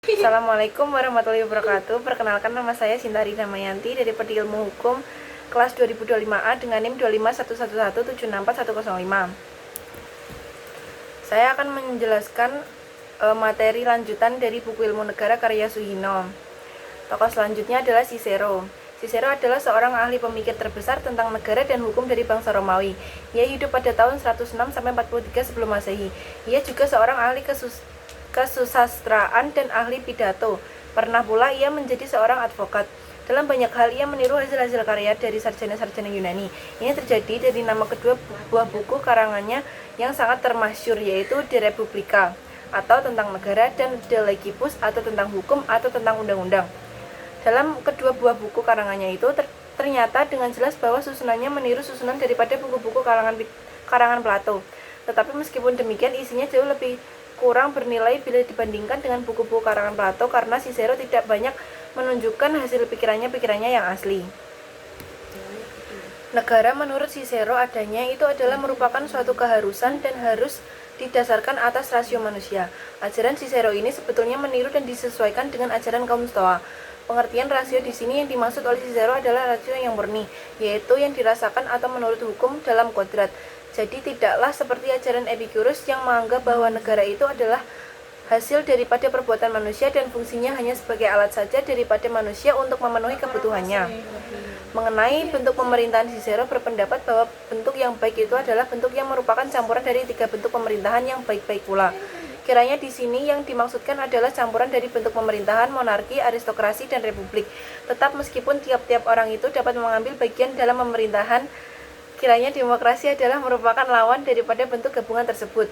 Assalamualaikum warahmatullahi wabarakatuh. Perkenalkan, nama saya Sintari Damayanti dari Prodi Ilmu Hukum kelas 2025A dengan NIM 25111764105. Saya akan menjelaskan materi lanjutan dari buku Ilmu Negara karya Suhino. Tokoh selanjutnya adalah Cicero. Cicero adalah seorang ahli pemikir terbesar tentang negara dan hukum dari bangsa Romawi. Ia hidup pada tahun 106 sampai 43 sebelum Masehi. Ia juga seorang ahli kesusastraan dan ahli pidato. Pernah pula ia menjadi seorang advokat. Dalam banyak hal ia meniru hasil-hasil karya dari sarjana-sarjana Yunani. Ini terjadi dari nama kedua buah buku karangannya yang sangat termasyhur, yaitu De Republica atau tentang negara dan De Legibus atau tentang hukum atau tentang undang-undang. Dalam kedua buah buku karangannya itu ternyata dengan jelas bahwa susunannya meniru susunan daripada buku-buku karangan Plato. Tetapi meskipun demikian, isinya jauh lebih kurang bernilai bila dibandingkan dengan buku-buku karangan Plato karena Cicero tidak banyak menunjukkan hasil pikirannya yang asli. Negara menurut Cicero adanya itu adalah merupakan suatu keharusan dan harus didasarkan atas rasio manusia. Ajaran Cicero ini sebetulnya meniru dan disesuaikan dengan ajaran kaum Stoa. Pengertian rasio di sini yang dimaksud oleh Cicero adalah rasio yang murni, yaitu yang dirasakan atau menurut hukum dalam kodrat. Jadi tidaklah seperti ajaran Epicurus yang menganggap bahwa negara itu adalah hasil daripada perbuatan manusia dan fungsinya hanya sebagai alat saja daripada manusia untuk memenuhi kebutuhannya. Mengenai bentuk pemerintahan, Cicero berpendapat bahwa bentuk yang baik itu adalah bentuk yang merupakan campuran dari tiga bentuk pemerintahan yang baik-baik pula. Kiranya di sini yang dimaksudkan adalah campuran dari bentuk pemerintahan, monarki, aristokrasi, dan republik. Tetap meskipun tiap-tiap orang itu dapat mengambil bagian dalam pemerintahan, kiranya demokrasi adalah merupakan lawan daripada bentuk gabungan tersebut.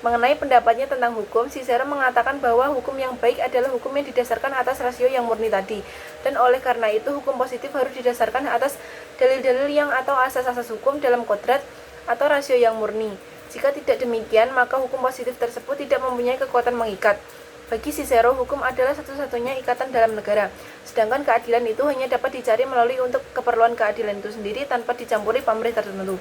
Mengenai pendapatnya tentang hukum, Cicero mengatakan bahwa hukum yang baik adalah hukum yang didasarkan atas rasio yang murni tadi. Dan oleh karena itu, hukum positif harus didasarkan atas dalil-dalil yang atau asas-asas hukum dalam kodrat atau rasio yang murni. Jika tidak demikian, maka hukum positif tersebut tidak mempunyai kekuatan mengikat. Bagi Cicero, hukum adalah satu-satunya ikatan dalam negara, sedangkan keadilan itu hanya dapat dicari melalui untuk keperluan keadilan itu sendiri tanpa dicampuri pamrih tertentu.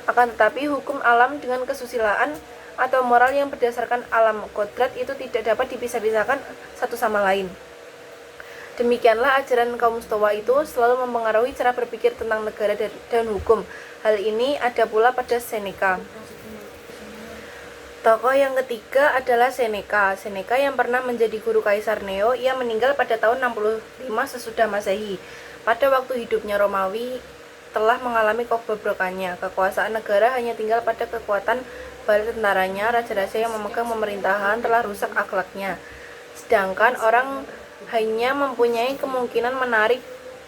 Akan tetapi, hukum alam dengan kesusilaan atau moral yang berdasarkan alam kodrat itu tidak dapat dipisah-pisahkan satu sama lain. Demikianlah ajaran kaum Stoa itu selalu mempengaruhi cara berpikir tentang negara dan hukum. Hal ini ada pula pada Seneca. Tokoh yang ketiga adalah Seneca. Seneca yang pernah menjadi guru Kaisar Neo, ia meninggal pada tahun 65 sesudah Masehi. Pada waktu hidupnya Romawi telah mengalami kebobrokannya. Kekuasaan negara hanya tinggal pada kekuatan bala tentaranya. Raja-raja yang memegang pemerintahan telah rusak akhlaknya. Sedangkan orang hanya mempunyai kemungkinan menarik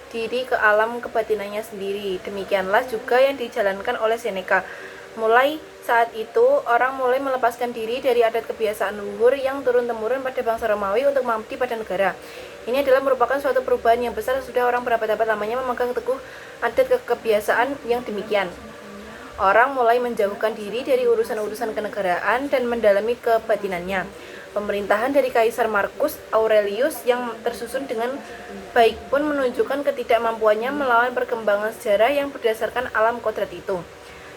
diri ke alam kebatinannya sendiri. Demikianlah juga yang dijalankan oleh Seneca. Mulai saat itu, orang mulai melepaskan diri dari adat kebiasaan luhur yang turun-temurun pada bangsa Romawi untuk mengabdi pada negara. Ini adalah merupakan suatu perubahan yang besar sudah orang berabad-abad lamanya memegang teguh adat kebiasaan yang demikian. Orang mulai menjauhkan diri dari urusan-urusan kenegaraan dan mendalami kebatinannya. Pemerintahan dari Kaisar Marcus Aurelius yang tersusun dengan baik pun menunjukkan ketidakmampuannya melawan perkembangan sejarah yang berdasarkan alam kodrat itu.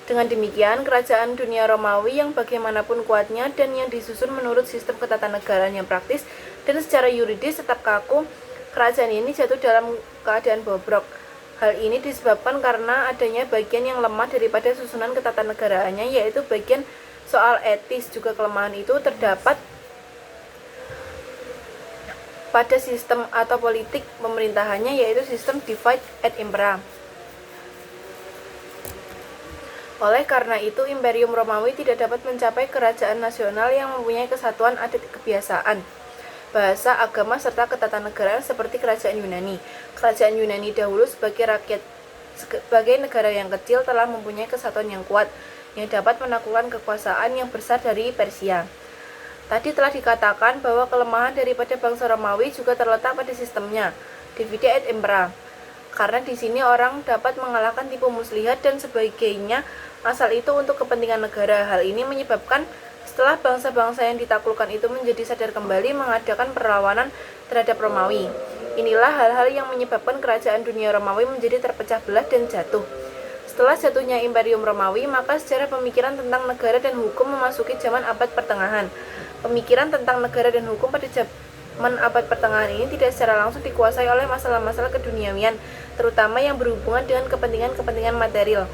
Dengan demikian, kerajaan dunia Romawi yang bagaimanapun kuatnya dan yang disusun menurut sistem ketatanegaraan yang praktis dan secara yuridis tetap kaku, kerajaan ini jatuh dalam keadaan bobrok. Hal ini disebabkan karena adanya bagian yang lemah daripada susunan ketatanegaraannya, yaitu bagian soal etis. Juga kelemahan itu terdapat pada sistem atau politik pemerintahannya, yaitu sistem divide et impera. Oleh karena itu, Imperium Romawi tidak dapat mencapai kerajaan nasional yang mempunyai kesatuan adat kebiasaan, bahasa, agama, serta ketatanegaraan seperti kerajaan Yunani. Kerajaan Yunani dahulu sebagai negara yang kecil telah mempunyai kesatuan yang kuat yang dapat menaklukkan kekuasaan yang besar dari Persia. Tadi telah dikatakan bahwa kelemahan daripada bangsa Romawi juga terletak pada sistemnya, divide et impera. Karena di sini orang dapat mengalahkan tipu muslihat dan sebagainya, asal itu untuk kepentingan negara. Hal ini menyebabkan setelah bangsa-bangsa yang ditaklukkan itu menjadi sadar kembali mengadakan perlawanan terhadap Romawi. Inilah hal-hal yang menyebabkan kerajaan dunia Romawi menjadi terpecah belah dan jatuh. Setelah jatuhnya Imperium Romawi, maka sejarah pemikiran tentang negara dan hukum memasuki zaman abad pertengahan. Pemikiran tentang negara dan hukum abad pertengahan ini tidak secara langsung dikuasai oleh masalah-masalah keduniawian, terutama yang berhubungan dengan kepentingan-kepentingan material,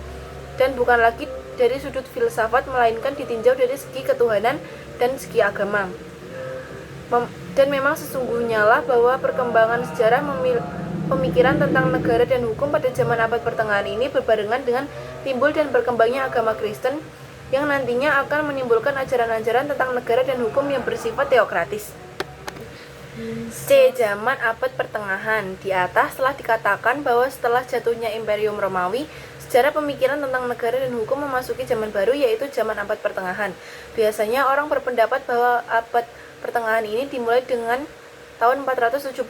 dan bukan lagi dari sudut filsafat, melainkan ditinjau dari segi ketuhanan dan segi agama. Dan memang sesungguhnya lah bahwa perkembangan sejarah pemikiran tentang negara dan hukum pada zaman abad pertengahan ini berbarengan dengan timbul dan berkembangnya agama Kristen yang nantinya akan menimbulkan ajaran-ajaran tentang negara dan hukum yang bersifat teokratis. C. Zaman abad pertengahan. Di atas telah dikatakan bahwa setelah jatuhnya Imperium Romawi, sejarah pemikiran tentang negara dan hukum memasuki zaman baru, yaitu zaman abad pertengahan. Biasanya orang berpendapat bahwa abad pertengahan ini dimulai dengan tahun 476,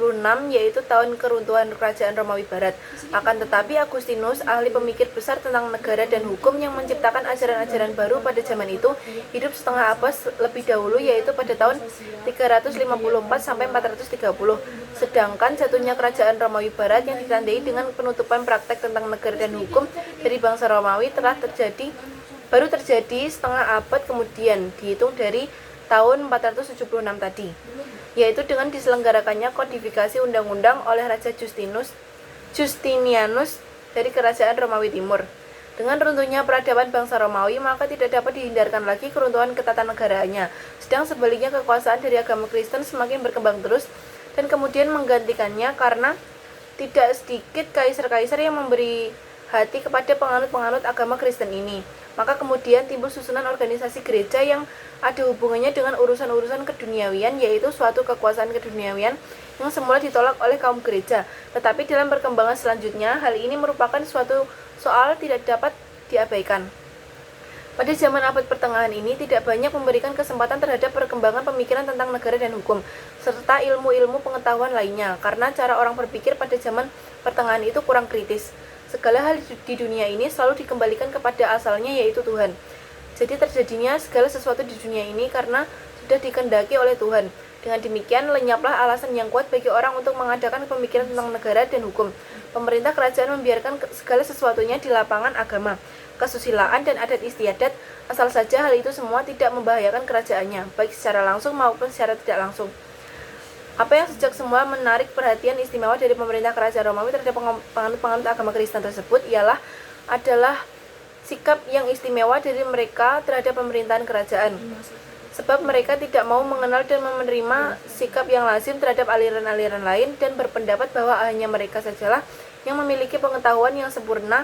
yaitu tahun keruntuhan kerajaan Romawi Barat. Akan tetapi Agustinus, ahli pemikir besar tentang negara dan hukum yang menciptakan ajaran-ajaran baru pada zaman itu, hidup setengah abad lebih dahulu, yaitu pada tahun 354 sampai 430. Sedangkan jatuhnya kerajaan Romawi Barat yang ditandai dengan penutupan praktek tentang negara dan hukum dari bangsa Romawi baru terjadi setengah abad kemudian, dihitung dari tahun 476 tadi, yaitu dengan diselenggarakannya kodifikasi undang-undang oleh Raja Justinianus dari kerajaan Romawi Timur. Dengan runtuhnya peradaban bangsa Romawi, maka tidak dapat dihindarkan lagi keruntuhan ketatanegaranya. Sedang sebaliknya kekuasaan dari agama Kristen semakin berkembang terus dan kemudian menggantikannya, karena tidak sedikit kaisar-kaisar yang memberi hati kepada penganut-penganut agama Kristen ini. Maka kemudian timbul susunan organisasi gereja yang ada hubungannya dengan urusan-urusan keduniawian, yaitu suatu kekuasaan keduniawian yang semula ditolak oleh kaum gereja. Tetapi dalam perkembangan selanjutnya, hal ini merupakan suatu soal tidak dapat diabaikan. Pada zaman abad pertengahan ini tidak banyak memberikan kesempatan terhadap perkembangan pemikiran tentang negara dan hukum, serta ilmu-ilmu pengetahuan lainnya, karena cara orang berpikir pada zaman pertengahan itu kurang kritis. Segala hal di dunia ini selalu dikembalikan kepada asalnya, yaitu Tuhan. Jadi terjadinya segala sesuatu di dunia ini karena sudah dikehendaki oleh Tuhan. Dengan demikian, lenyaplah alasan yang kuat bagi orang untuk mengadakan pemikiran tentang negara dan hukum. Pemerintah kerajaan membiarkan segala sesuatunya di lapangan agama, kesusilaan, dan adat istiadat, asal saja hal itu semua tidak membahayakan kerajaannya, baik secara langsung maupun secara tidak langsung. Apa yang sejak semula menarik perhatian istimewa dari pemerintah kerajaan Romawi terhadap penganut-penganut agama Kristen tersebut adalah sikap yang istimewa dari mereka terhadap pemerintahan kerajaan. Sebab mereka tidak mau mengenal dan menerima sikap yang lazim terhadap aliran-aliran lain, dan berpendapat bahwa hanya mereka sajalah yang memiliki pengetahuan yang sempurna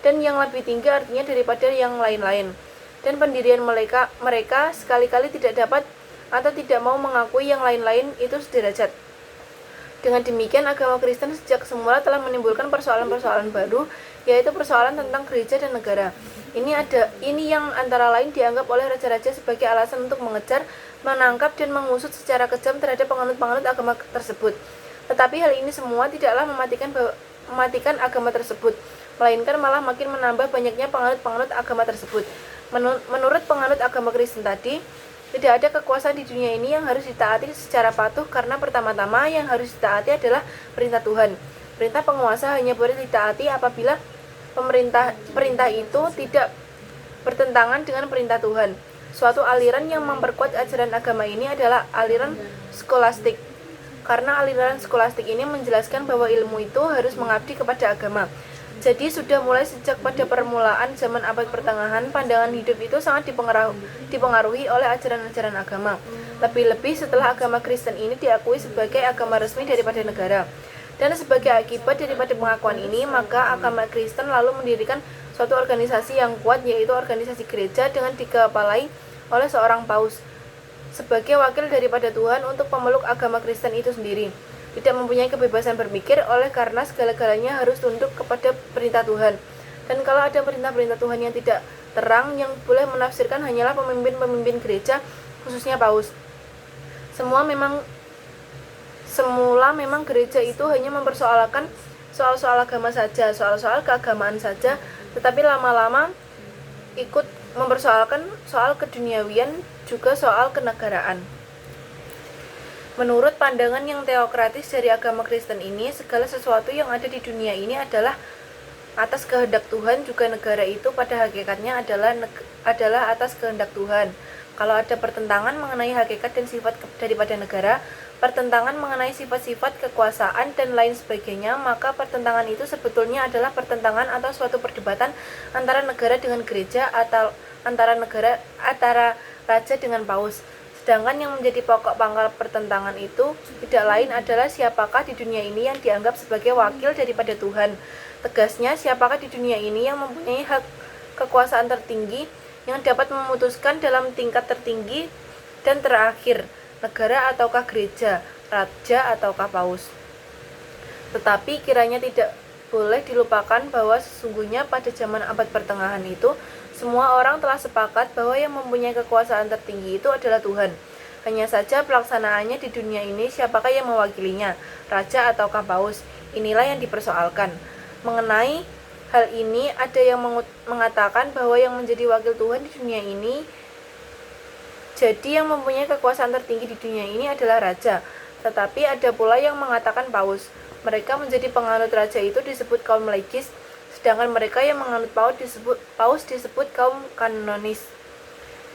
dan yang lebih tinggi artinya daripada yang lain-lain. Dan pendirian mereka sekali-kali tidak dapat atau tidak mau mengakui yang lain-lain itu sederajat. Dengan demikian, agama Kristen sejak semula telah menimbulkan persoalan-persoalan baru, yaitu persoalan tentang gereja dan negara. Ini yang antara lain dianggap oleh raja-raja sebagai alasan untuk mengejar, menangkap, dan mengusut secara kejam terhadap penganut-penganut agama tersebut. Tetapi hal ini semua tidaklah mematikan agama tersebut, melainkan malah makin menambah banyaknya penganut-penganut agama tersebut. Menurut penganut agama Kristen tadi, tidak ada kekuasaan di dunia ini yang harus ditaati secara patuh, karena pertama-tama yang harus ditaati adalah perintah Tuhan. Perintah penguasa hanya boleh ditaati apabila perintah itu tidak bertentangan dengan perintah Tuhan. Suatu aliran yang memperkuat ajaran agama ini adalah aliran skolastik, karena aliran skolastik ini menjelaskan bahwa ilmu itu harus mengabdi kepada agama. Jadi sudah mulai sejak pada permulaan zaman abad pertengahan, pandangan hidup itu sangat dipengaruhi oleh ajaran-ajaran agama. Lebih-lebih setelah agama Kristen ini diakui sebagai agama resmi daripada negara. Dan sebagai akibat daripada pengakuan ini, maka agama Kristen lalu mendirikan suatu organisasi yang kuat, yaitu organisasi gereja dengan dikepalai oleh seorang paus sebagai wakil daripada Tuhan untuk pemeluk agama Kristen itu sendiri. Tidak mempunyai kebebasan berpikir, oleh karena segala-galanya harus tunduk kepada perintah Tuhan. Dan kalau ada perintah-perintah Tuhan yang tidak terang, yang boleh menafsirkan hanyalah pemimpin-pemimpin gereja, khususnya paus. Semula memang gereja itu hanya mempersoalkan soal-soal agama saja, soal-soal keagamaan saja, tetapi lama-lama ikut mempersoalkan soal keduniawian, juga soal kenegaraan. Menurut pandangan yang teokratis dari agama Kristen ini, segala sesuatu yang ada di dunia ini adalah atas kehendak Tuhan, juga negara itu pada hakikatnya adalah atas kehendak Tuhan. Kalau ada pertentangan mengenai hakikat dan sifat daripada negara, pertentangan mengenai sifat-sifat kekuasaan dan lain sebagainya, maka pertentangan itu sebetulnya adalah pertentangan atau suatu perdebatan antara negara dengan gereja atau antara raja dengan paus. Sedangkan yang menjadi pokok pangkal pertentangan itu tidak lain adalah siapakah di dunia ini yang dianggap sebagai wakil daripada Tuhan. Tegasnya, siapakah di dunia ini yang mempunyai hak kekuasaan tertinggi yang dapat memutuskan dalam tingkat tertinggi dan terakhir, negara ataukah gereja, raja ataukah paus. Tetapi kiranya tidak boleh dilupakan bahwa sesungguhnya pada zaman abad pertengahan itu, semua orang telah sepakat bahwa yang mempunyai kekuasaan tertinggi itu adalah Tuhan. Hanya saja pelaksanaannya di dunia ini siapakah yang mewakilinya, raja ataukah paus. Inilah yang dipersoalkan. Mengenai hal ini ada yang mengatakan bahwa yang menjadi wakil Tuhan di dunia ini, jadi yang mempunyai kekuasaan tertinggi di dunia ini adalah raja. Tetapi ada pula yang mengatakan paus. Mereka menjadi penganut raja itu disebut kaum laikis, sedangkan mereka yang menganut paus disebut kaum kanonis.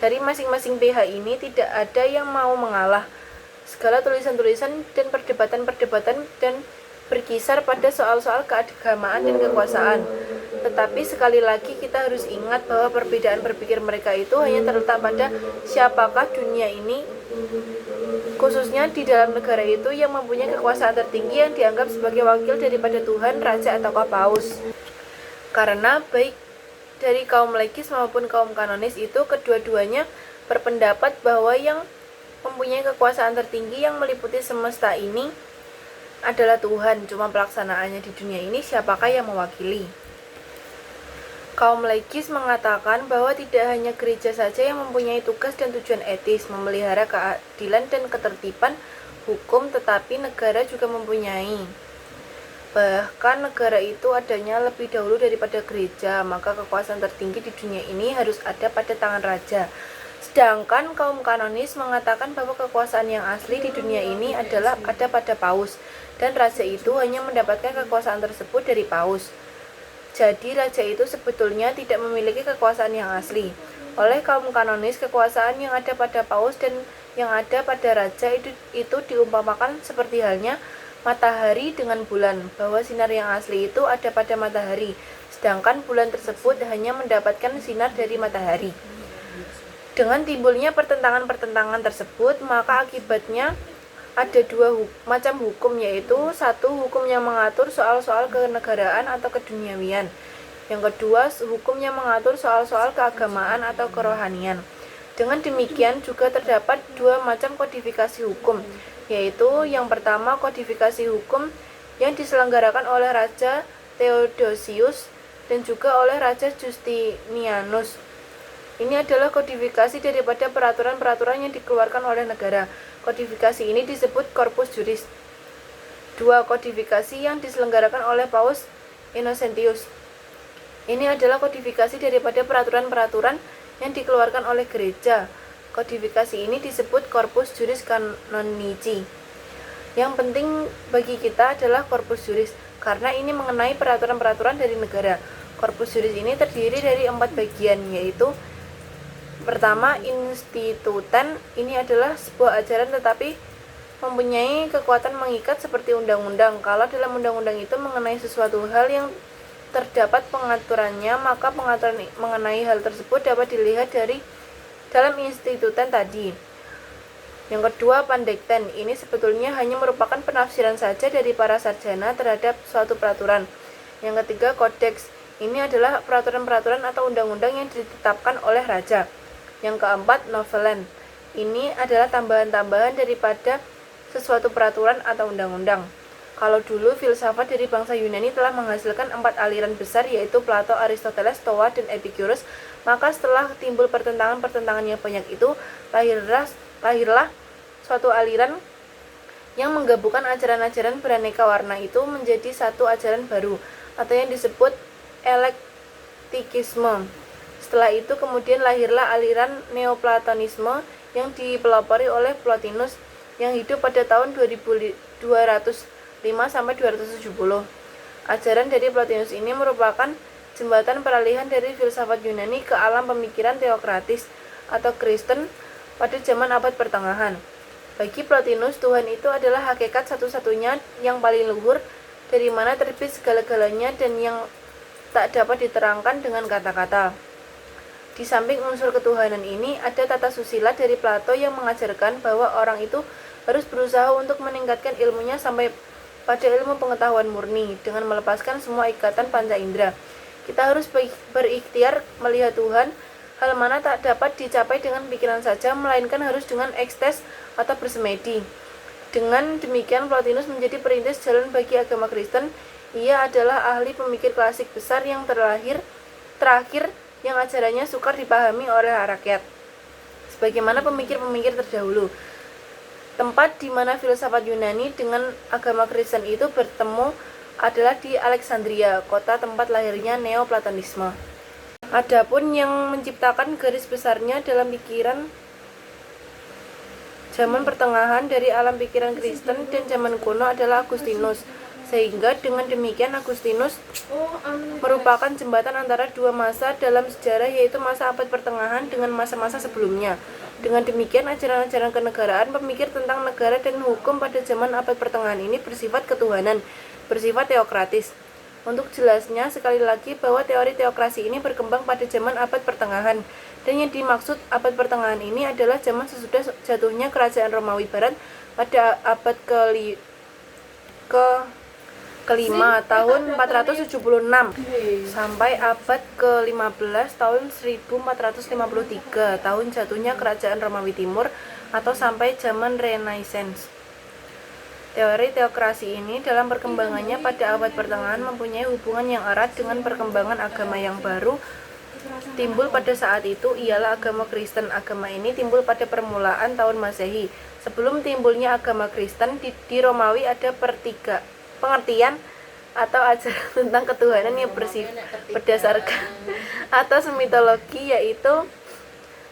Dari masing-masing pihak ini tidak ada yang mau mengalah. Segala tulisan-tulisan dan perdebatan-perdebatan dan berkisar pada soal-soal keagamaan dan kekuasaan. Tetapi sekali lagi kita harus ingat bahwa perbedaan berpikir mereka itu hanya terletak pada siapakah dunia ini, khususnya di dalam negara itu, yang mempunyai kekuasaan tertinggi yang dianggap sebagai wakil daripada Tuhan, raja ataukah paus. Karena baik dari kaum laikis maupun kaum kanonis itu kedua-duanya berpendapat bahwa yang mempunyai kekuasaan tertinggi yang meliputi semesta ini adalah Tuhan, cuma pelaksanaannya di dunia ini siapakah yang mewakili. Kaum laikis mengatakan bahwa tidak hanya gereja saja yang mempunyai tugas dan tujuan etis, memelihara keadilan dan ketertiban hukum, tetapi negara juga mempunyai. Bahkan negara itu adanya lebih dahulu daripada gereja, maka kekuasaan tertinggi di dunia ini harus ada pada tangan raja. Sedangkan kaum kanonis mengatakan bahwa kekuasaan yang asli di dunia ini adalah ada pada paus, dan raja itu hanya mendapatkan kekuasaan tersebut dari paus. Jadi raja itu sebetulnya tidak memiliki kekuasaan yang asli. Oleh kaum kanonis, kekuasaan yang ada pada paus dan yang ada pada raja itu diumpamakan seperti halnya matahari dengan bulan, bahwa sinar yang asli itu ada pada matahari, sedangkan bulan tersebut hanya mendapatkan sinar dari matahari. Dengan timbulnya pertentangan-pertentangan tersebut, maka akibatnya ada dua macam hukum, yaitu satu, hukum yang mengatur soal-soal kenegaraan atau keduniawian. Yang kedua, hukum yang mengatur soal-soal keagamaan atau kerohanian. Dengan demikian juga terdapat dua macam kodifikasi hukum, yaitu yang pertama kodifikasi hukum yang diselenggarakan oleh Raja Theodosius dan juga oleh Raja Justinianus. Ini adalah kodifikasi daripada peraturan-peraturan yang dikeluarkan oleh negara. Kodifikasi ini disebut corpus juris. Dua, kodifikasi yang diselenggarakan oleh Paus Innocentius. Ini adalah kodifikasi daripada peraturan-peraturan yang dikeluarkan oleh gereja. Kodifikasi ini disebut corpus juris canonici. Yang penting bagi kita adalah corpus juris, karena ini mengenai peraturan-peraturan dari negara. Corpus juris ini terdiri dari 4 bagian, yaitu pertama, instituten. Ini adalah sebuah ajaran tetapi mempunyai kekuatan mengikat seperti undang-undang. Kalau dalam undang-undang itu mengenai sesuatu hal yang terdapat pengaturannya, maka pengaturan mengenai hal tersebut dapat dilihat dari dalam instituten tadi. Yang kedua, pandekten. Ini sebetulnya hanya merupakan penafsiran saja dari para sarjana terhadap suatu peraturan. Yang ketiga, kodeks. Ini adalah peraturan-peraturan atau undang-undang yang ditetapkan oleh raja. Yang keempat, novellen. Ini adalah tambahan-tambahan daripada sesuatu peraturan atau undang-undang. Kalau dulu filsafat dari bangsa Yunani telah menghasilkan 4 aliran besar, yaitu Plato, Aristoteles, Stoa, dan Epicurus, maka setelah timbul pertentangan-pertentangan yang banyak itu, lahirlah suatu aliran yang menggabungkan ajaran-ajaran beraneka warna itu menjadi satu ajaran baru, atau yang disebut eklektikisme. Setelah itu kemudian lahirlah aliran Neoplatonisme yang dipelopori oleh Plotinus yang hidup pada tahun 205 sampai 270. Ajaran dari Plotinus ini merupakan jembatan peralihan dari filsafat Yunani ke alam pemikiran teokratis atau Kristen pada zaman abad pertengahan. Bagi Plotinus, Tuhan itu adalah hakikat satu-satunya yang paling luhur, dari mana terbit segala-galanya dan yang tak dapat diterangkan dengan kata-kata. Di samping unsur ketuhanan ini, ada tata susila dari Plato yang mengajarkan bahwa orang itu harus berusaha untuk meningkatkan ilmunya sampai pada ilmu pengetahuan murni dengan melepaskan semua ikatan panca indera. Kita harus berikhtiar melihat Tuhan, hal mana tak dapat dicapai dengan pikiran saja, melainkan harus dengan ekstase atau bersemedi. Dengan demikian, Plotinus menjadi perintis jalan bagi agama Kristen. Ia adalah ahli pemikir klasik besar yang terakhir yang ajarannya sukar dipahami oleh rakyat, sebagaimana pemikir-pemikir terdahulu. Tempat di mana filsafat Yunani dengan agama Kristen itu bertemu adalah di Alexandria, kota tempat lahirnya Neoplatonisme. Adapun yang menciptakan garis besarnya dalam pikiran zaman pertengahan dari alam pikiran Kristen dan zaman kuno adalah Agustinus, sehingga dengan demikian Agustinus merupakan jembatan antara dua masa dalam sejarah, yaitu masa abad pertengahan dengan masa-masa sebelumnya. Dengan demikian, ajaran-ajaran kenegaraan, pemikir tentang negara dan hukum pada zaman abad pertengahan ini bersifat ketuhanan, bersifat teokratis. Untuk jelasnya, sekali lagi bahwa teori teokrasi ini berkembang pada zaman abad pertengahan, dan yang dimaksud abad pertengahan ini adalah zaman sesudah jatuhnya kerajaan Romawi Barat pada abad kelima tahun 476 sampai abad ke-15 tahun 1453 tahun jatuhnya kerajaan Romawi Timur atau sampai zaman Renaissance. Teori teokrasi ini dalam perkembangannya pada abad pertengahan mempunyai hubungan yang erat dengan perkembangan agama yang baru timbul pada saat itu, ialah agama Kristen. Agama ini timbul pada permulaan tahun Masehi. Sebelum timbulnya agama Kristen, di Romawi ada pengertian atau ajaran tentang ketuhanan yang berdasarkan atas mitologi, yaitu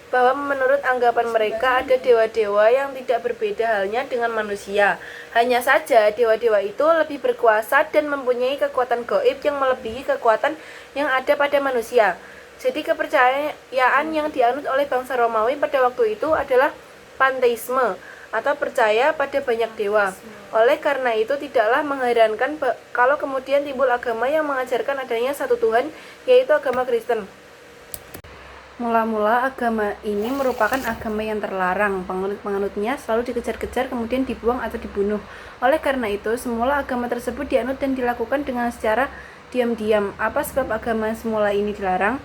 bahwa menurut anggapan mereka ada dewa-dewa yang tidak berbeda halnya dengan manusia. Hanya saja dewa-dewa itu lebih berkuasa dan mempunyai kekuatan gaib yang melebihi kekuatan yang ada pada manusia. Jadi kepercayaan yang dianut oleh bangsa Romawi pada waktu itu adalah panteisme atau percaya pada banyak dewa. Oleh karena itu tidaklah mengherankan kalau kemudian timbul agama yang mengajarkan adanya satu Tuhan, yaitu agama Kristen. Mula-mula agama ini merupakan agama yang terlarang. Penganut-penganutnya selalu dikejar-kejar kemudian dibuang atau dibunuh. Oleh karena itu, semula agama tersebut dianut dan dilakukan dengan secara diam-diam. Apa sebab agama semula ini dilarang?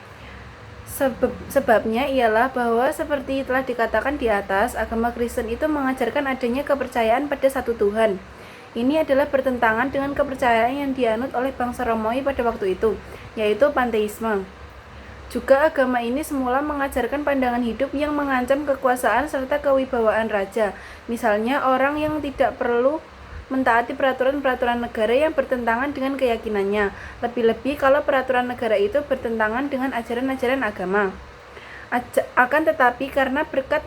Sebabnya ialah bahwa seperti telah dikatakan di atas, agama Kristen itu mengajarkan adanya kepercayaan pada satu Tuhan. Ini adalah bertentangan dengan kepercayaan yang dianut oleh bangsa Romawi pada waktu itu, yaitu panteisme. Juga agama ini semula mengajarkan pandangan hidup yang mengancam kekuasaan serta kewibawaan raja. Misalnya orang yang tidak perlu mentaati peraturan-peraturan negara yang bertentangan dengan keyakinannya, lebih-lebih kalau peraturan negara itu bertentangan dengan ajaran-ajaran agama. Akan tetapi karena berkat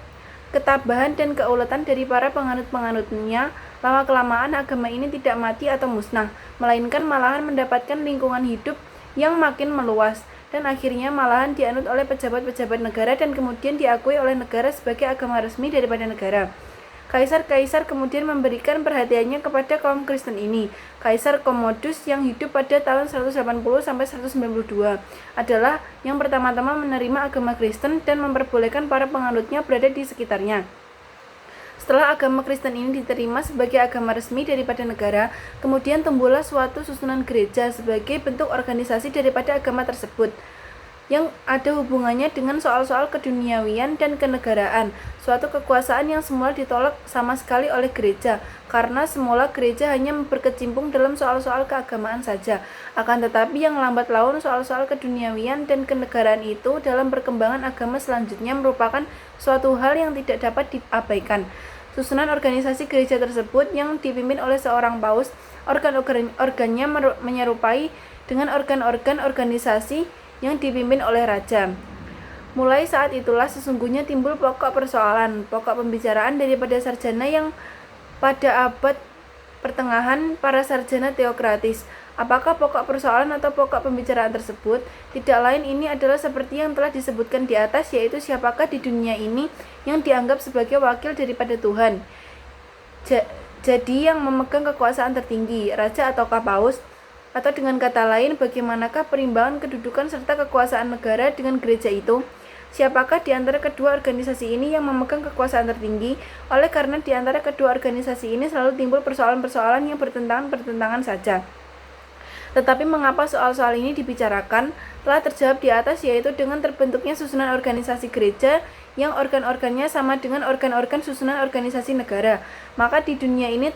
ketabahan dan keuletan dari para penganut-penganutnya, lama-kelamaan agama ini tidak mati atau musnah, melainkan malahan mendapatkan lingkungan hidup yang makin meluas, dan akhirnya malahan dianut oleh pejabat-pejabat negara dan kemudian diakui oleh negara sebagai agama resmi daripada negara. Kaisar-kaisar kemudian memberikan perhatiannya kepada kaum Kristen ini. Kaisar Commodus yang hidup pada tahun 180 sampai 192 adalah yang pertama-tama menerima agama Kristen dan memperbolehkan para penganutnya berada di sekitarnya. Setelah agama Kristen ini diterima sebagai agama resmi daripada negara, kemudian tumbuhlah suatu susunan gereja sebagai bentuk organisasi daripada agama tersebut, yang ada hubungannya dengan soal-soal keduniawian dan kenegaraan, suatu kekuasaan yang semula ditolak sama sekali oleh gereja, karena semula gereja hanya berkecimpung dalam soal-soal keagamaan saja. Akan tetapi yang lambat laun soal-soal keduniawian dan kenegaraan itu dalam perkembangan agama selanjutnya merupakan suatu hal yang tidak dapat diabaikan. Susunan organisasi gereja tersebut yang dipimpin oleh seorang paus, organ-organnya menyerupai dengan organ-organ organisasi yang dipimpin oleh raja. Mulai saat itulah sesungguhnya timbul pokok persoalan, pokok pembicaraan daripada sarjana yang pada abad pertengahan para sarjana teokratis. Apakah pokok persoalan atau pokok pembicaraan tersebut? Tidak lain ini adalah seperti yang telah disebutkan di atas, yaitu siapakah di dunia ini yang dianggap sebagai wakil daripada Tuhan. Jadi yang memegang kekuasaan tertinggi, raja ataukah paus? Atau dengan kata lain, bagaimanakah perimbangan kedudukan serta kekuasaan negara dengan gereja itu? Siapakah di antara kedua organisasi ini yang memegang kekuasaan tertinggi? Oleh karena di antara kedua organisasi ini selalu timbul persoalan-persoalan yang bertentangan saja. Tetapi mengapa soal-soal ini dibicarakan? Telah terjawab di atas, yaitu dengan terbentuknya susunan organisasi gereja yang organ-organnya sama dengan organ-organ susunan organisasi negara. Maka di dunia ini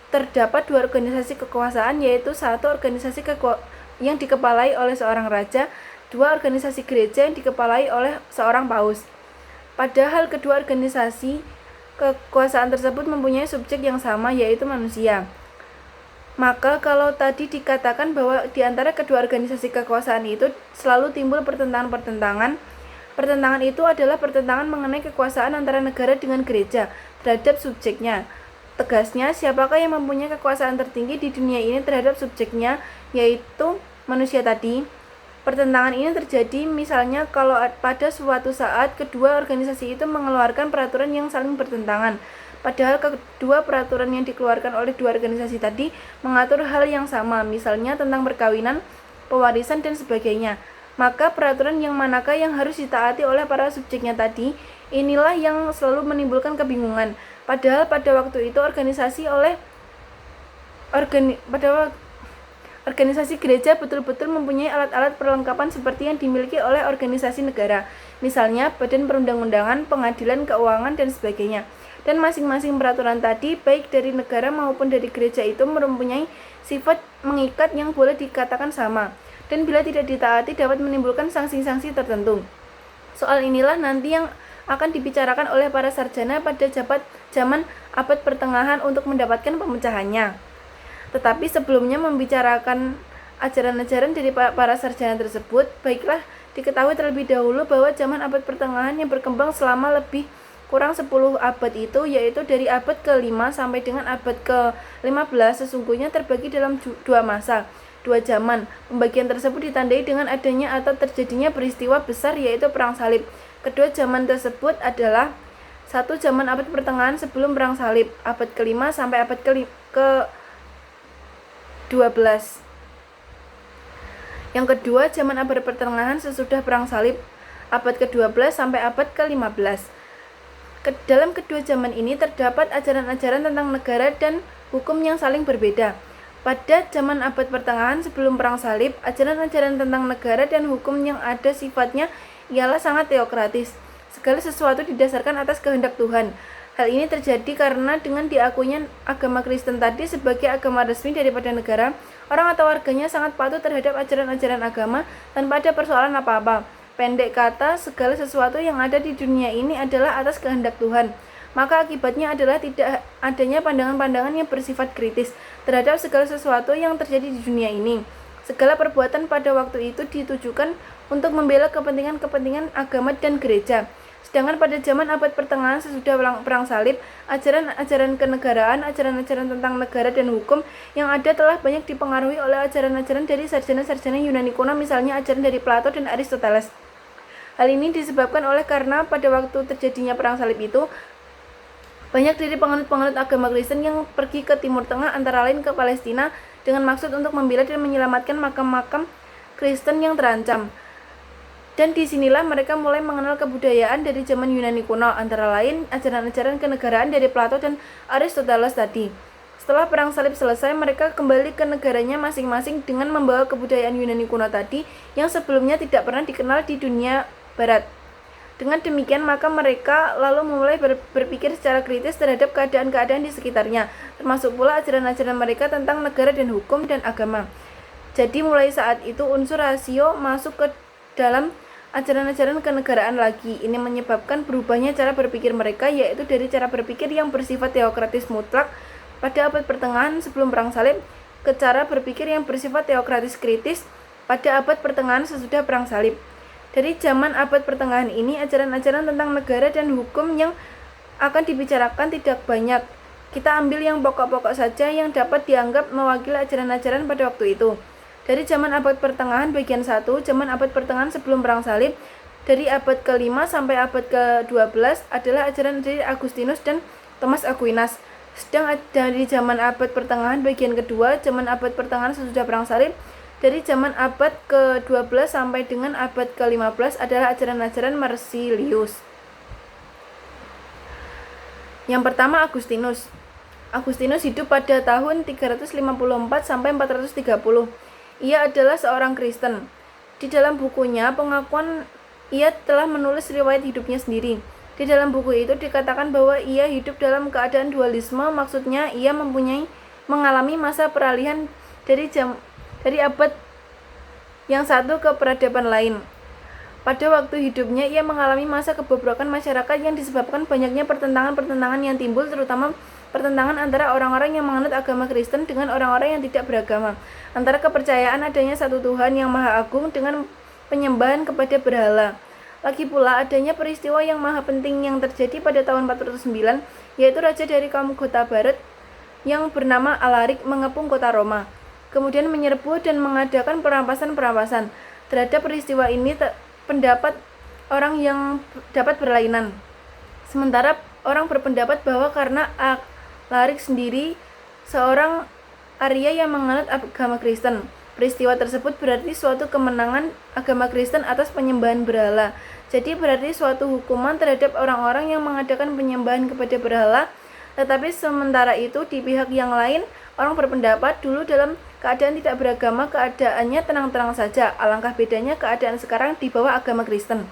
terdapat dua organisasi kekuasaan, yaitu satu organisasi yang dikepalai oleh seorang raja, dua organisasi gereja yang dikepalai oleh seorang paus. Padahal kedua organisasi kekuasaan tersebut mempunyai subjek yang sama, yaitu manusia. Maka kalau tadi dikatakan bahwa di antara kedua organisasi kekuasaan itu selalu timbul pertentangan itu adalah pertentangan mengenai kekuasaan antara negara dengan gereja terhadap subjeknya. Tegasnya, siapakah yang mempunyai kekuasaan tertinggi di dunia ini terhadap subjeknya, yaitu manusia tadi. Pertentangan ini terjadi misalnya kalau pada suatu saat kedua organisasi itu mengeluarkan peraturan yang saling bertentangan. Padahal kedua peraturan yang dikeluarkan oleh dua organisasi tadi mengatur hal yang sama, misalnya tentang perkawinan, pewarisan, dan sebagainya. Maka peraturan yang manakah yang harus ditaati oleh para subjeknya tadi? Inilah yang selalu menimbulkan kebingungan. Padahal pada waktu itu organisasi gereja betul-betul mempunyai alat-alat perlengkapan seperti yang dimiliki oleh organisasi negara, misalnya badan perundang-undangan, pengadilan, keuangan, dan sebagainya. Dan masing-masing peraturan tadi, baik dari negara maupun dari gereja itu mempunyai sifat mengikat yang boleh dikatakan sama, dan bila tidak ditaati dapat menimbulkan sanksi-sanksi tertentu. Soal inilah nanti yang akan dibicarakan oleh para sarjana pada zaman abad pertengahan untuk mendapatkan pemecahannya. Tetapi sebelumnya membicarakan ajaran-ajaran dari para sarjana tersebut, baiklah diketahui terlebih dahulu bahwa zaman abad pertengahan yang berkembang selama lebih kurang 10 abad itu, yaitu dari abad ke-5 sampai dengan abad ke-15, sesungguhnya terbagi dalam dua masa, dua zaman. Pembagian tersebut ditandai dengan adanya atau terjadinya peristiwa besar, yaitu Perang Salib. Kedua zaman tersebut adalah satu zaman abad pertengahan sebelum Perang Salib, abad ke-5 sampai abad ke-12. Yang kedua, zaman abad pertengahan sesudah Perang Salib, abad ke-12 sampai abad ke-15. Dalam kedua zaman ini terdapat ajaran-ajaran tentang negara dan hukum yang saling berbeda. Pada zaman abad pertengahan sebelum Perang Salib, ajaran-ajaran tentang negara dan hukum yang ada sifatnya ialah sangat teokratis. Segala sesuatu didasarkan atas kehendak Tuhan. Hal ini terjadi karena dengan diakuinya agama Kristen tadi sebagai agama resmi daripada negara, orang atau warganya sangat patuh terhadap ajaran-ajaran agama tanpa ada persoalan apa-apa. Pendek kata, segala sesuatu yang ada di dunia ini adalah atas kehendak Tuhan. Maka akibatnya adalah tidak adanya pandangan-pandangan yang bersifat kritis terhadap segala sesuatu yang terjadi di dunia ini. Segala perbuatan pada waktu itu ditujukan untuk membela kepentingan-kepentingan agama dan gereja. Sedangkan pada zaman abad pertengahan sesudah Perang Salib, ajaran-ajaran kenegaraan, ajaran-ajaran tentang negara dan hukum yang ada telah banyak dipengaruhi oleh ajaran-ajaran dari sarjana-sarjana Yunani kuno, misalnya ajaran dari Plato dan Aristoteles. Hal ini disebabkan karena pada waktu terjadinya Perang Salib itu, banyak dari penganut-penganut agama Kristen yang pergi ke Timur Tengah, antara lain ke Palestina, dengan maksud untuk membela dan menyelamatkan makam-makam Kristen yang terancam. Dan disinilah mereka mulai mengenal kebudayaan dari zaman Yunani kuno, antara lain ajaran-ajaran kenegaraan dari Plato dan Aristoteles tadi. Setelah Perang Salib selesai, mereka kembali ke negaranya masing-masing dengan membawa kebudayaan Yunani kuno tadi yang sebelumnya tidak pernah dikenal di dunia Barat. Dengan demikian, maka mereka lalu mulai berpikir secara kritis terhadap keadaan-keadaan di sekitarnya, termasuk pula ajaran-ajaran mereka tentang negara dan hukum dan agama. Jadi mulai saat itu unsur rasio masuk ke dalam ajaran-ajaran kenegaraan lagi. Ini menyebabkan berubahnya cara berpikir mereka, yaitu dari cara berpikir yang bersifat teokratis mutlak pada abad pertengahan sebelum Perang Salib ke cara berpikir yang bersifat teokratis kritis pada abad pertengahan sesudah Perang Salib. Dari zaman abad pertengahan ini, ajaran-ajaran tentang negara dan hukum yang akan dibicarakan tidak banyak. Kita ambil yang pokok-pokok saja yang dapat dianggap mewakili ajaran-ajaran pada waktu itu. Dari zaman abad pertengahan bagian 1, zaman abad pertengahan sebelum Perang Salib, dari abad ke-5 sampai abad ke-12 adalah ajaran dari Agustinus dan Thomas Aquinas. Sedang dari zaman abad pertengahan bagian kedua, zaman abad pertengahan sesudah perang salib, dari zaman abad ke-12 sampai dengan abad ke-15 adalah ajaran-ajaran Marsilius. Yang pertama, Agustinus. Agustinus hidup pada tahun 354 sampai 430. Ia adalah seorang Kristen. Di dalam bukunya pengakuan ia telah menulis riwayat hidupnya sendiri. Di dalam buku itu dikatakan bahwa ia hidup dalam keadaan dualisme, maksudnya ia mengalami masa peralihan dari abad yang satu ke peradaban lain. Pada waktu hidupnya ia mengalami masa kebobrokan masyarakat yang disebabkan banyaknya pertentangan-pertentangan yang timbul, terutama pertentangan antara orang-orang yang menganut agama Kristen dengan orang-orang yang tidak beragama, antara kepercayaan adanya satu Tuhan yang Maha Agung dengan penyembahan kepada berhala. Lagi pula adanya peristiwa yang maha penting yang terjadi pada tahun 409, yaitu raja dari kaum Gota Barat yang bernama Alaric mengepung kota Roma, kemudian menyerbu dan mengadakan perampasan-perampasan. Terhadap peristiwa ini pendapat orang yang dapat berlainan. Sementara orang berpendapat bahwa karena Alaric sendiri seorang Arya yang menganut agama Kristen, peristiwa tersebut berarti suatu kemenangan agama Kristen atas penyembahan berhala. Jadi berarti suatu hukuman terhadap orang-orang yang mengadakan penyembahan kepada berhala. Tetapi sementara itu di pihak yang lain, orang berpendapat dulu dalam keadaan tidak beragama, keadaannya tenang-tenang saja. Alangkah bedanya keadaan sekarang di bawah agama Kristen.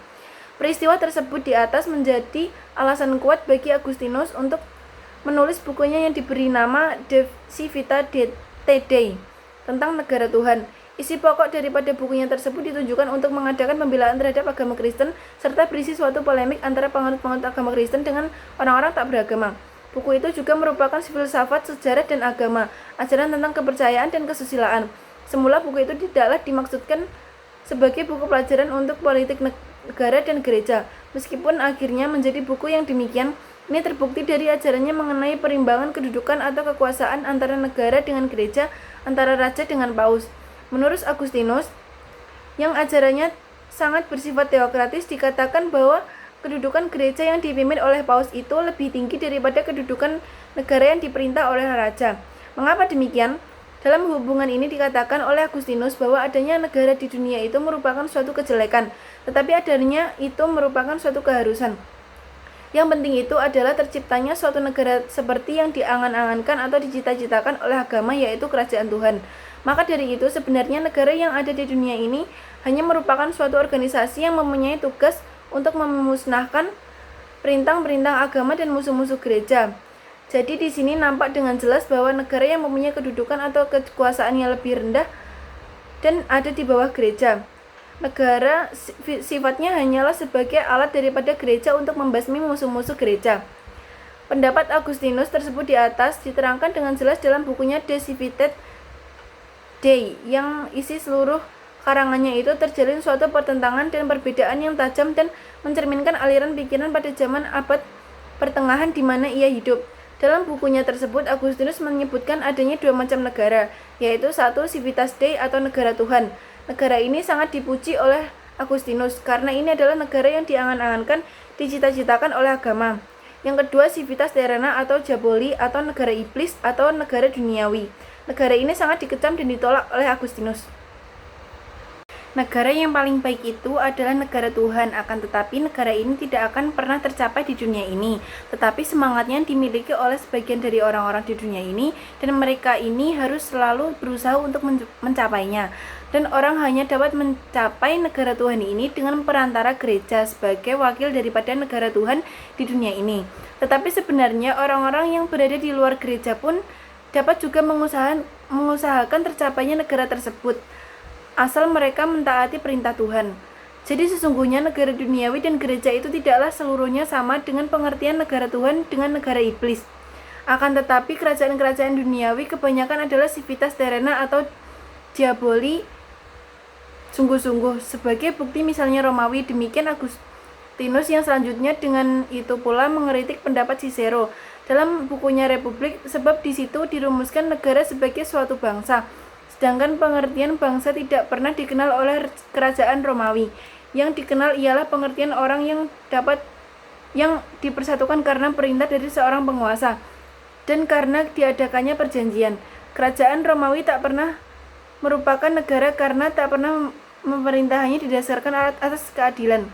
Peristiwa tersebut di atas menjadi alasan kuat bagi Agustinus untuk menulis bukunya yang diberi nama De Civita Dei tentang negara Tuhan. Isi pokok daripada bukunya tersebut ditujukan untuk mengadakan pembelaan terhadap agama Kristen serta berisi suatu polemik antara penganut-penganut agama Kristen dengan orang-orang tak beragama. Buku itu juga merupakan filsafat, sejarah, dan agama, ajaran tentang kepercayaan dan kesusilaan. Semula buku itu tidaklah dimaksudkan sebagai buku pelajaran untuk politik negara dan gereja. Meskipun akhirnya menjadi buku yang demikian, ini terbukti dari ajarannya mengenai perimbangan kedudukan atau kekuasaan antara negara dengan gereja, antara raja dengan paus. Menurut Agustinus, yang ajarannya sangat bersifat teokratis, dikatakan bahwa kedudukan gereja yang dipimpin oleh paus itu lebih tinggi daripada kedudukan negara yang diperintah oleh raja. Mengapa demikian? Dalam hubungan ini dikatakan oleh Agustinus bahwa adanya negara di dunia itu merupakan suatu kejelekan, tetapi adanya itu merupakan suatu keharusan. Yang penting itu adalah terciptanya suatu negara seperti yang diangan-angankan atau dicita-citakan oleh agama, yaitu kerajaan Tuhan. Maka dari itu sebenarnya negara yang ada di dunia ini hanya merupakan suatu organisasi yang mempunyai tugas untuk memusnahkan perintah-perintah agama dan musuh-musuh gereja. Jadi di sini nampak dengan jelas bahwa negara yang mempunyai kedudukan atau kekuasaan yang lebih rendah dan ada di bawah gereja. Negara sifatnya hanyalah sebagai alat daripada gereja untuk membasmi musuh-musuh gereja. Pendapat Agustinus tersebut di atas diterangkan dengan jelas dalam bukunya De Civita Dei, yang isi seluruh karangannya itu terjalin suatu pertentangan dan perbedaan yang tajam dan mencerminkan aliran pikiran pada zaman abad pertengahan di mana ia hidup. Dalam bukunya tersebut, Agustinus menyebutkan adanya dua macam negara, yaitu satu Civitas Dei atau negara Tuhan. Negara ini sangat dipuji oleh Agustinus karena ini adalah negara yang diangan-angankan, dicita-citakan oleh agama. Yang kedua, Civitas Terrena atau Diaboli atau negara iblis atau negara duniawi. Negara ini sangat dikecam dan ditolak oleh Agustinus. Negara yang paling baik itu adalah negara Tuhan, akan tetapi negara ini tidak akan pernah tercapai di dunia ini. Tetapi semangatnya dimiliki oleh sebagian dari orang-orang di dunia ini, dan mereka ini harus selalu berusaha untuk mencapainya. Dan orang hanya dapat mencapai negara Tuhan ini dengan perantara gereja sebagai wakil daripada negara Tuhan di dunia ini. Tetapi sebenarnya orang-orang yang berada di luar gereja pun dapat juga mengusahakan tercapainya negara tersebut, asal mereka mentaati perintah Tuhan. Jadi sesungguhnya negara duniawi dan gereja itu tidaklah seluruhnya sama dengan pengertian negara Tuhan dengan negara iblis. Akan tetapi kerajaan-kerajaan duniawi kebanyakan adalah Civitas Terrena atau Diaboli sungguh-sungguh. Sebagai bukti misalnya Romawi, demikian Agustinus yang selanjutnya dengan itu pula mengkritik pendapat Cicero dalam bukunya Republik, sebab di situ dirumuskan negara sebagai suatu bangsa. Sedangkan pengertian bangsa tidak pernah dikenal oleh kerajaan Romawi. Yang dikenal ialah pengertian orang yang dipersatukan karena perintah dari seorang penguasa. dan karena diadakannya perjanjian. Kerajaan Romawi tak pernah merupakan negara karena tak pernah pemerintahannya didasarkan atas keadilan.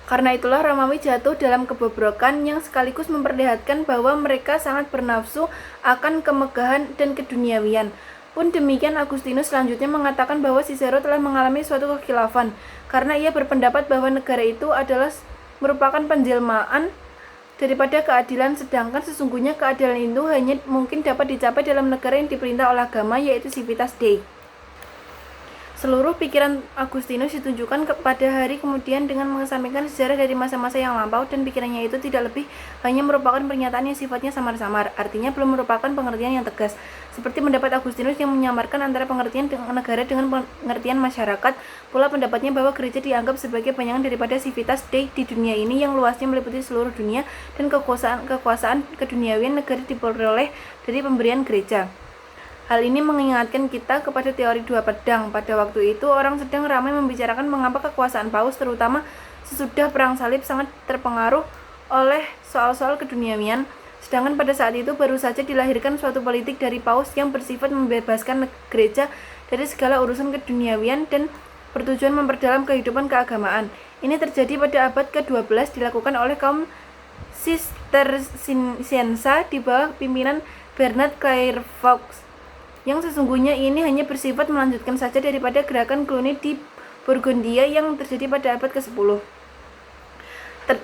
Karena itulah Romawi jatuh dalam kebobrokan yang sekaligus memperlihatkan bahwa mereka sangat bernafsu akan kemegahan dan keduniawian. Pun demikian, Agustinus selanjutnya mengatakan bahwa Cicero telah mengalami suatu kekhilafan karena ia berpendapat bahwa negara itu adalah merupakan penjelmaan daripada keadilan, sedangkan sesungguhnya keadilan itu hanya mungkin dapat dicapai dalam negara yang diperintah oleh agama, yaitu Civitas Dei. Seluruh pikiran Agustinus ditunjukkan kepada hari kemudian dengan mengesampingkan sejarah dari masa-masa yang lampau, dan pikirannya itu tidak lebih hanya merupakan pernyataan yang sifatnya samar-samar, artinya belum merupakan pengertian yang tegas. Seperti pendapat Agustinus yang menyamarkan antara pengertian negara dengan pengertian masyarakat, pula pendapatnya bahwa gereja dianggap sebagai panjangan daripada Civitas Dei di dunia ini yang luasnya meliputi seluruh dunia, dan kekuasaan keduniawian negara diperoleh dari pemberian gereja. Hal ini mengingatkan kita kepada teori dua pedang. Pada waktu itu, orang sedang ramai membicarakan mengapa kekuasaan paus, terutama sesudah perang salib, sangat terpengaruh oleh soal-soal keduniawian. Sedangkan pada saat itu baru saja dilahirkan suatu politik dari paus yang bersifat membebaskan gereja dari segala urusan keduniawian dan bertujuan memperdalam kehidupan keagamaan. Ini terjadi pada abad ke-12, dilakukan oleh kaum Cisterciensa di bawah pimpinan Bernard Clairvaux. Yang sesungguhnya ini hanya bersifat melanjutkan saja daripada gerakan Cluny di Burgundia yang terjadi pada abad ke-10.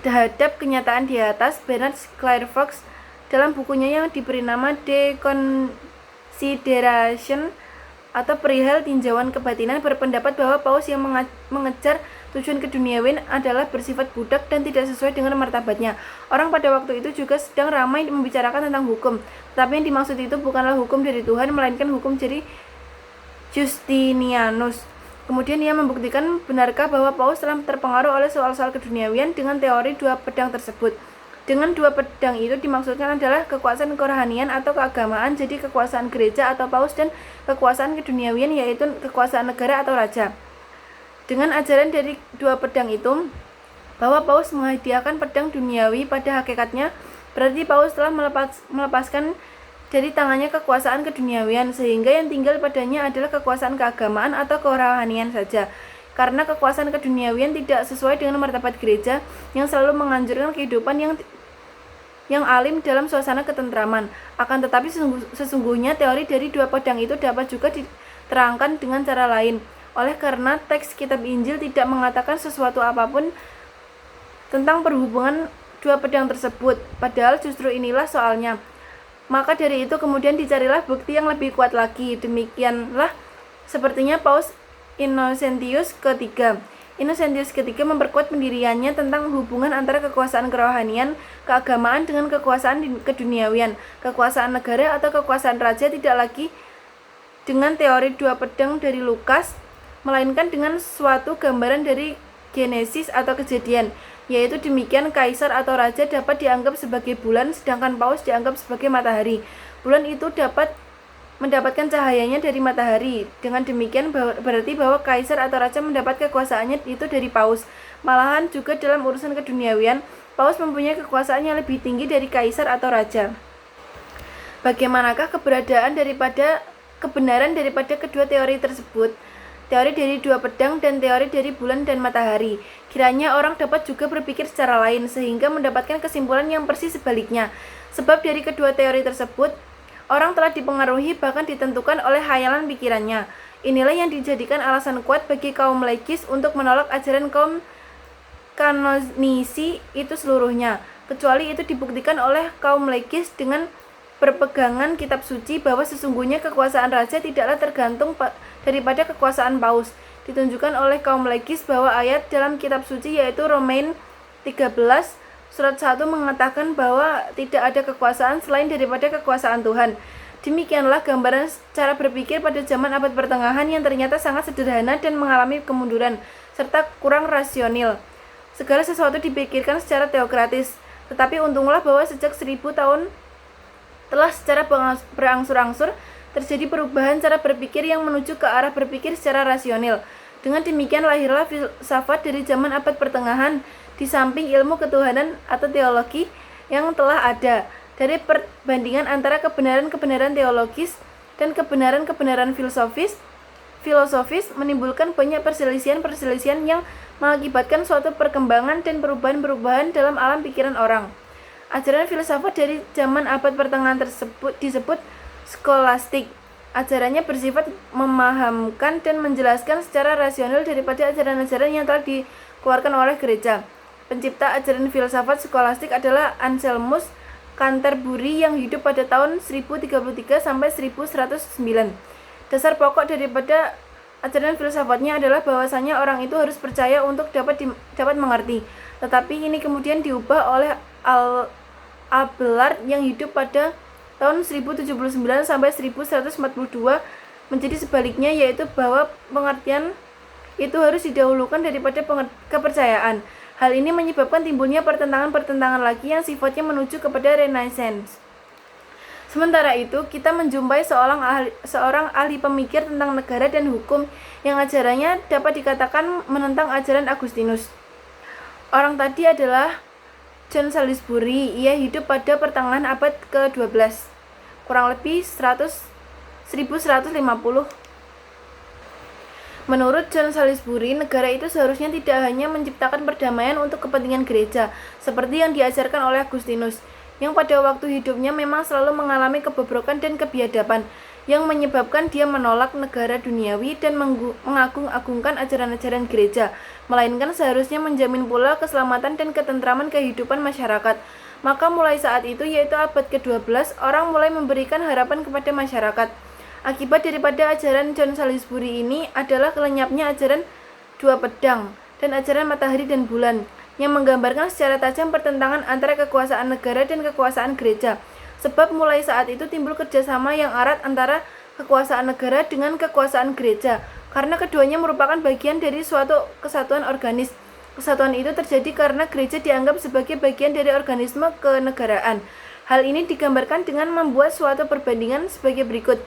Terhadap kenyataan di atas, Bernard Clairvaux dalam bukunya yang diberi nama De Consideration atau perihal tinjauan kebatinan berpendapat bahwa paus yang mengejar tujuan keduniawian adalah bersifat budak dan tidak sesuai dengan martabatnya. Orang pada waktu itu juga sedang ramai membicarakan tentang hukum, tetapi yang dimaksud itu bukanlah hukum dari Tuhan, melainkan hukum dari Justinianus. Kemudian ia membuktikan benarkah bahwa paus telah terpengaruh oleh soal-soal keduniawian dengan teori dua pedang tersebut. Dengan dua pedang itu dimaksudkan adalah kekuasaan kerohanian atau keagamaan, jadi kekuasaan gereja atau paus, dan kekuasaan keduniawian yaitu kekuasaan negara atau raja. Dengan ajaran dari dua pedang itu, bahwa paus menghadiahkan pedang duniawi, pada hakikatnya berarti paus telah melepaskan dari tangannya kekuasaan keduniawian, sehingga yang tinggal padanya adalah kekuasaan keagamaan atau kerohanian saja. Karena kekuasaan keduniawian tidak sesuai dengan martabat gereja yang selalu menganjurkan kehidupan yang alim dalam suasana ketentraman. Akan tetapi sesungguhnya teori dari dua pedang itu dapat juga diterangkan dengan cara lain. Oleh karena teks kitab Injil tidak mengatakan sesuatu apapun tentang perhubungan dua pedang tersebut, padahal justru inilah soalnya. Maka dari itu kemudian dicarilah bukti yang lebih kuat lagi. Demikianlah sepertinya Paus Innocentius ketiga. Innocentius ketiga memperkuat pendiriannya tentang hubungan antara kekuasaan kerohanian, keagamaan dengan kekuasaan keduniawian. Kekuasaan negara atau kekuasaan raja tidak lagi dengan teori dua pedang dari Lukas, melainkan dengan suatu gambaran dari Genesis atau Kejadian, yaitu demikian kaisar atau raja dapat dianggap sebagai bulan, sedangkan paus dianggap sebagai matahari. Bulan itu dapat mendapatkan cahayanya dari matahari. Dengan demikian berarti bahwa kaisar atau raja mendapat kekuasaannya itu dari paus. Malahan juga dalam urusan keduniawian, paus mempunyai kekuasaan yang lebih tinggi dari kaisar atau raja. Bagaimanakah kebenaran daripada kedua teori tersebut? Teori dari dua pedang dan teori dari bulan dan matahari. Kiranya orang dapat juga berpikir secara lain sehingga mendapatkan kesimpulan yang persis sebaliknya. Sebab dari kedua teori tersebut, orang telah dipengaruhi bahkan ditentukan oleh khayalan pikirannya. Inilah yang dijadikan alasan kuat bagi kaum legis untuk menolak ajaran kaum kanonisi itu seluruhnya. Kecuali itu dibuktikan oleh kaum legis dengan berpegangan kitab suci bahwa sesungguhnya kekuasaan raja tidaklah tergantung daripada kekuasaan paus. Ditunjukkan oleh kaum legis bahwa ayat dalam kitab suci yaitu Romain 13 surat 1 mengatakan bahwa tidak ada kekuasaan selain daripada kekuasaan Tuhan. Demikianlah gambaran cara berpikir pada zaman abad pertengahan yang ternyata sangat sederhana dan mengalami kemunduran serta kurang rasional. Segala sesuatu dipikirkan secara teokratis, tetapi untunglah bahwa sejak 1000 tahun telah secara berangsur-angsur terjadi perubahan cara berpikir yang menuju ke arah berpikir secara rasional. Dengan demikian lahirlah filsafat dari zaman abad pertengahan di samping ilmu ketuhanan atau teologi yang telah ada. dari perbandingan antara kebenaran-kebenaran teologis dan kebenaran-kebenaran filosofis menimbulkan banyak perselisihan-perselisihan yang mengakibatkan suatu perkembangan dan perubahan-perubahan dalam alam pikiran orang. Ajaran filsafat dari zaman abad pertengahan tersebut disebut skolastik. Ajarannya bersifat memahamkan dan menjelaskan secara rasional daripada ajaran-ajaran yang telah dikeluarkan oleh gereja. Pencipta ajaran filsafat skolastik adalah Anselmus Canterbury yang hidup pada tahun 1033 sampai 1109. Dasar pokok daripada ajaran filsafatnya adalah bahwasanya orang itu harus percaya untuk dapat mengerti. Tetapi ini kemudian diubah oleh Abelard yang hidup pada tahun 1079 sampai 1142 menjadi sebaliknya, yaitu bahwa pengertian itu harus didahulukan daripada kepercayaan. Hal ini menyebabkan timbulnya pertentangan-pertentangan lagi yang sifatnya menuju kepada Renaissance. Sementara itu, kita menjumpai seorang ahli pemikir tentang negara dan hukum yang ajarannya dapat dikatakan menentang ajaran Agustinus. Orang tadi adalah John Salisbury. Ia hidup pada pertengahan abad ke-12, kurang lebih 1150. Menurut John Salisbury, negara itu seharusnya tidak hanya menciptakan perdamaian untuk kepentingan gereja, seperti yang diajarkan oleh Agustinus, yang pada waktu hidupnya memang selalu mengalami kebobrokan dan kebiadaban, yang menyebabkan dia menolak negara duniawi dan mengagung-agungkan ajaran-ajaran gereja, melainkan seharusnya menjamin pula keselamatan dan ketentraman kehidupan masyarakat. Maka mulai saat itu, yaitu abad ke-12, orang mulai memberikan harapan kepada masyarakat. Akibat daripada ajaran John Salisbury ini adalah lenyapnya ajaran dua pedang dan ajaran matahari dan bulan, yang menggambarkan secara tajam pertentangan antara kekuasaan negara dan kekuasaan gereja. Sebab mulai saat itu timbul kerjasama yang erat antara kekuasaan negara dengan kekuasaan gereja, karena keduanya merupakan bagian dari suatu kesatuan organis. Kesatuan itu terjadi karena gereja dianggap sebagai bagian dari organisme kenegaraan. Hal ini digambarkan dengan membuat suatu perbandingan sebagai berikut.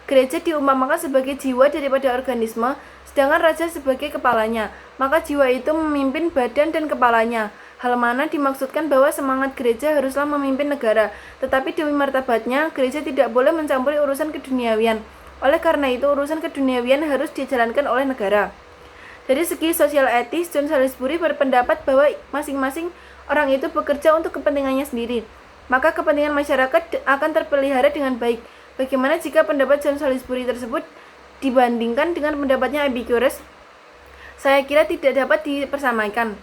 Gereja diumpamakan sebagai jiwa daripada organisme, sedangkan raja sebagai kepalanya. Maka jiwa itu memimpin badan dan kepalanya. Hal mana dimaksudkan bahwa semangat gereja haruslah memimpin negara, tetapi demi martabatnya, gereja tidak boleh mencampuri urusan keduniawian. Oleh karena itu, urusan keduniawian harus dijalankan oleh negara. Dari segi sosial etis, John Salisbury berpendapat bahwa masing-masing orang itu bekerja untuk kepentingannya sendiri, maka kepentingan masyarakat akan terpelihara dengan baik. Bagaimana jika pendapat John Salisbury tersebut dibandingkan dengan pendapatnya Epicurus? Saya kira tidak dapat dipersamakan.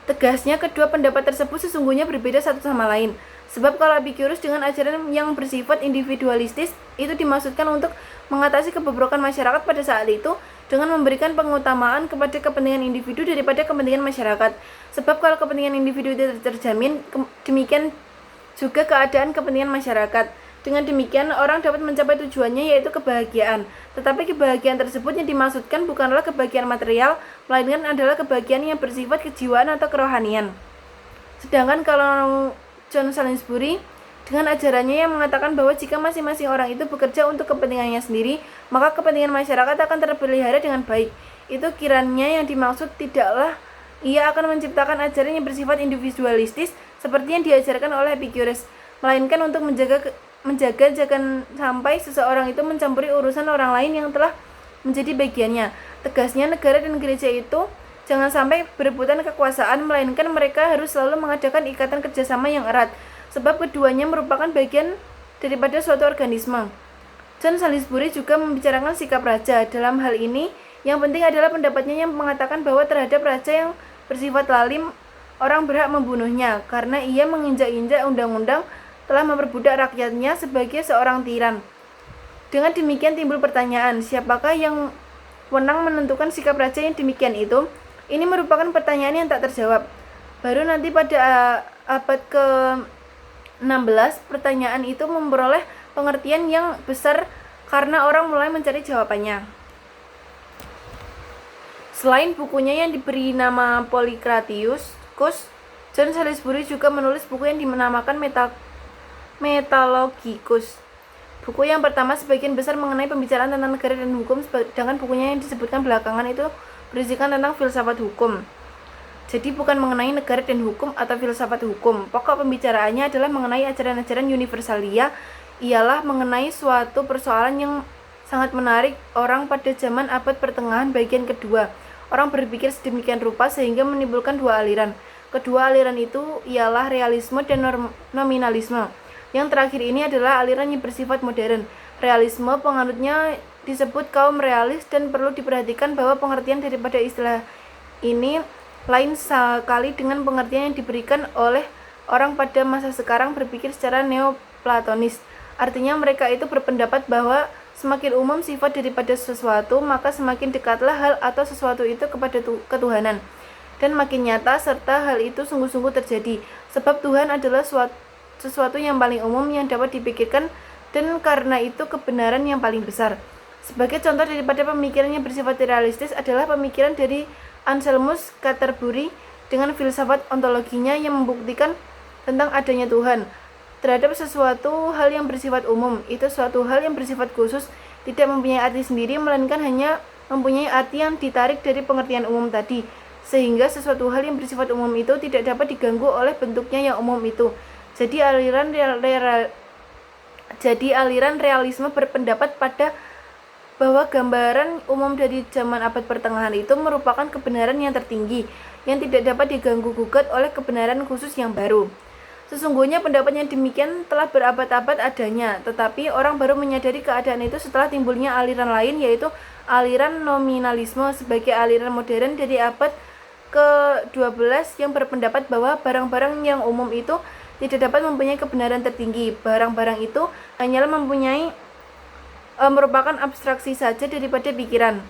Tegasnya, kedua pendapat tersebut sesungguhnya berbeda satu sama lain. Sebab kalau Epicurus dengan ajaran yang bersifat individualistis itu dimaksudkan untuk mengatasi kebobrokan masyarakat pada saat itu dengan memberikan pengutamaan kepada kepentingan individu daripada kepentingan masyarakat. Sebab kalau kepentingan individu itu terjamin, demikian juga keadaan kepentingan masyarakat. Dengan demikian, orang dapat mencapai tujuannya, yaitu kebahagiaan. Tetapi kebahagiaan tersebut yang dimaksudkan bukanlah kebahagiaan material, melainkan adalah kebahagiaan yang bersifat kejiwaan atau kerohanian. Sedangkan kalau John Salisbury dengan ajarannya yang mengatakan bahwa jika masing-masing orang itu bekerja untuk kepentingannya sendiri, maka kepentingan masyarakat akan terpelihara dengan baik. Itu kiranya yang dimaksud tidaklah ia akan menciptakan ajaran yang bersifat individualistis seperti yang diajarkan oleh Epicurus, melainkan untuk menjaga jangan sampai seseorang itu mencampuri urusan orang lain yang telah menjadi bagiannya. Tegasnya, negara dan gereja itu jangan sampai berebutan kekuasaan, melainkan mereka harus selalu mengadakan ikatan kerjasama yang erat, sebab keduanya merupakan bagian daripada suatu organisme. John Salisbury juga membicarakan sikap raja. Dalam hal ini, yang penting adalah pendapatnya yang mengatakan bahwa terhadap raja yang bersifat lalim, orang berhak membunuhnya, karena ia menginjak-injak undang-undang, telah memperbudak rakyatnya sebagai seorang tiran. Dengan demikian timbul pertanyaan, siapakah yang wenang menentukan sikap raja yang demikian itu? Ini merupakan pertanyaan yang tak terjawab. Baru nanti pada abad ke-16, pertanyaan itu memperoleh pengertian yang besar karena orang mulai mencari jawabannya. Selain bukunya yang diberi nama Polycraticus, John Salisbury juga menulis buku yang dinamakan Metalogicus. Buku yang pertama sebagian besar mengenai pembicaraan tentang negara dan hukum, sedangkan bukunya yang disebutkan belakangan itu berisikan tentang filsafat hukum. Jadi bukan mengenai negara dan hukum atau filsafat hukum. Pokok pembicaraannya adalah mengenai ajaran-ajaran universalia, ialah mengenai suatu persoalan yang sangat menarik orang pada zaman abad pertengahan bagian kedua. Orang berpikir sedemikian rupa sehingga menimbulkan dua aliran. Kedua aliran itu ialah realisme dan nominalisme. Yang terakhir ini adalah aliran yang bersifat modern. Realisme penganutnya disebut kaum realis dan perlu diperhatikan bahwa pengertian daripada istilah ini lain sekali dengan pengertian yang diberikan oleh orang pada masa sekarang berpikir secara neoplatonis. Artinya mereka itu berpendapat bahwa semakin umum sifat daripada sesuatu, maka semakin dekatlah hal atau sesuatu itu kepada ketuhanan. Dan makin nyata serta hal itu sungguh-sungguh terjadi. Sebab Tuhan adalah sesuatu yang paling umum yang dapat dipikirkan dan karena itu kebenaran yang paling besar. Sebagai contoh daripada pemikiran yang bersifat realistis adalah pemikiran dari Anselmus Canterbury dengan filsafat ontologinya yang membuktikan tentang adanya Tuhan. Terhadap sesuatu hal yang bersifat umum, itu suatu hal yang bersifat khusus, tidak mempunyai arti sendiri, melainkan hanya mempunyai arti yang ditarik dari pengertian umum tadi, sehingga sesuatu hal yang bersifat umum itu tidak dapat diganggu oleh bentuknya yang umum itu. Jadi aliran realisme berpendapat pada bahwa gambaran umum dari zaman abad pertengahan itu merupakan kebenaran yang tertinggi, yang tidak dapat diganggu-gugat oleh kebenaran khusus yang baru. Sesungguhnya pendapat yang demikian telah berabad-abad adanya, tetapi orang baru menyadari keadaan itu setelah timbulnya aliran lain, yaitu aliran nominalisme sebagai aliran modern dari abad ke-12 yang berpendapat bahwa barang-barang yang umum itu tidak dapat mempunyai kebenaran tertinggi. Barang-barang itu hanyalah merupakan abstraksi saja daripada pikiran.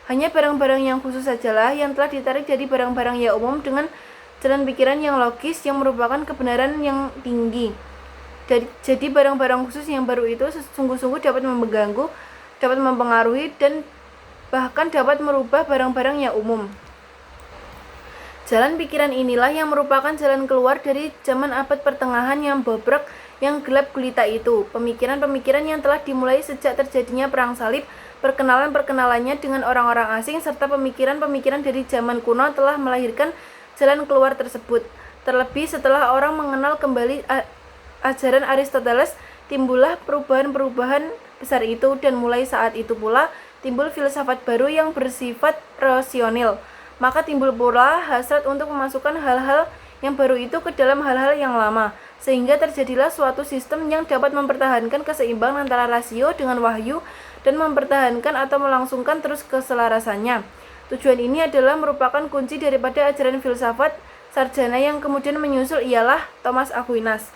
Hanya barang-barang yang khusus sajalah yang telah ditarik dari barang-barang yang umum dengan jalan pikiran yang logis yang merupakan kebenaran yang tinggi. Jadi barang-barang khusus yang baru itu sungguh-sungguh dapat mengganggu, dapat mempengaruhi, dan bahkan dapat merubah barang-barang yang umum. Jalan pikiran inilah yang merupakan jalan keluar dari zaman abad pertengahan yang bobrok, yang gelap gulita itu. Pemikiran-pemikiran yang telah dimulai sejak terjadinya perang salib, perkenalan-perkenalannya dengan orang-orang asing, serta pemikiran-pemikiran dari zaman kuno telah melahirkan jalan keluar tersebut. Terlebih setelah orang mengenal kembali ajaran Aristoteles, timbullah perubahan-perubahan besar itu, dan mulai saat itu pula timbul filsafat baru yang bersifat rasional. Maka timbul pula hasrat untuk memasukkan hal-hal yang baru itu ke dalam hal-hal yang lama, sehingga terjadilah suatu sistem yang dapat mempertahankan keseimbangan antara rasio dengan wahyu dan mempertahankan atau melangsungkan terus keselarasannya. Tujuan ini adalah merupakan kunci daripada ajaran filsafat sarjana yang kemudian menyusul, ialah Thomas Aquinas.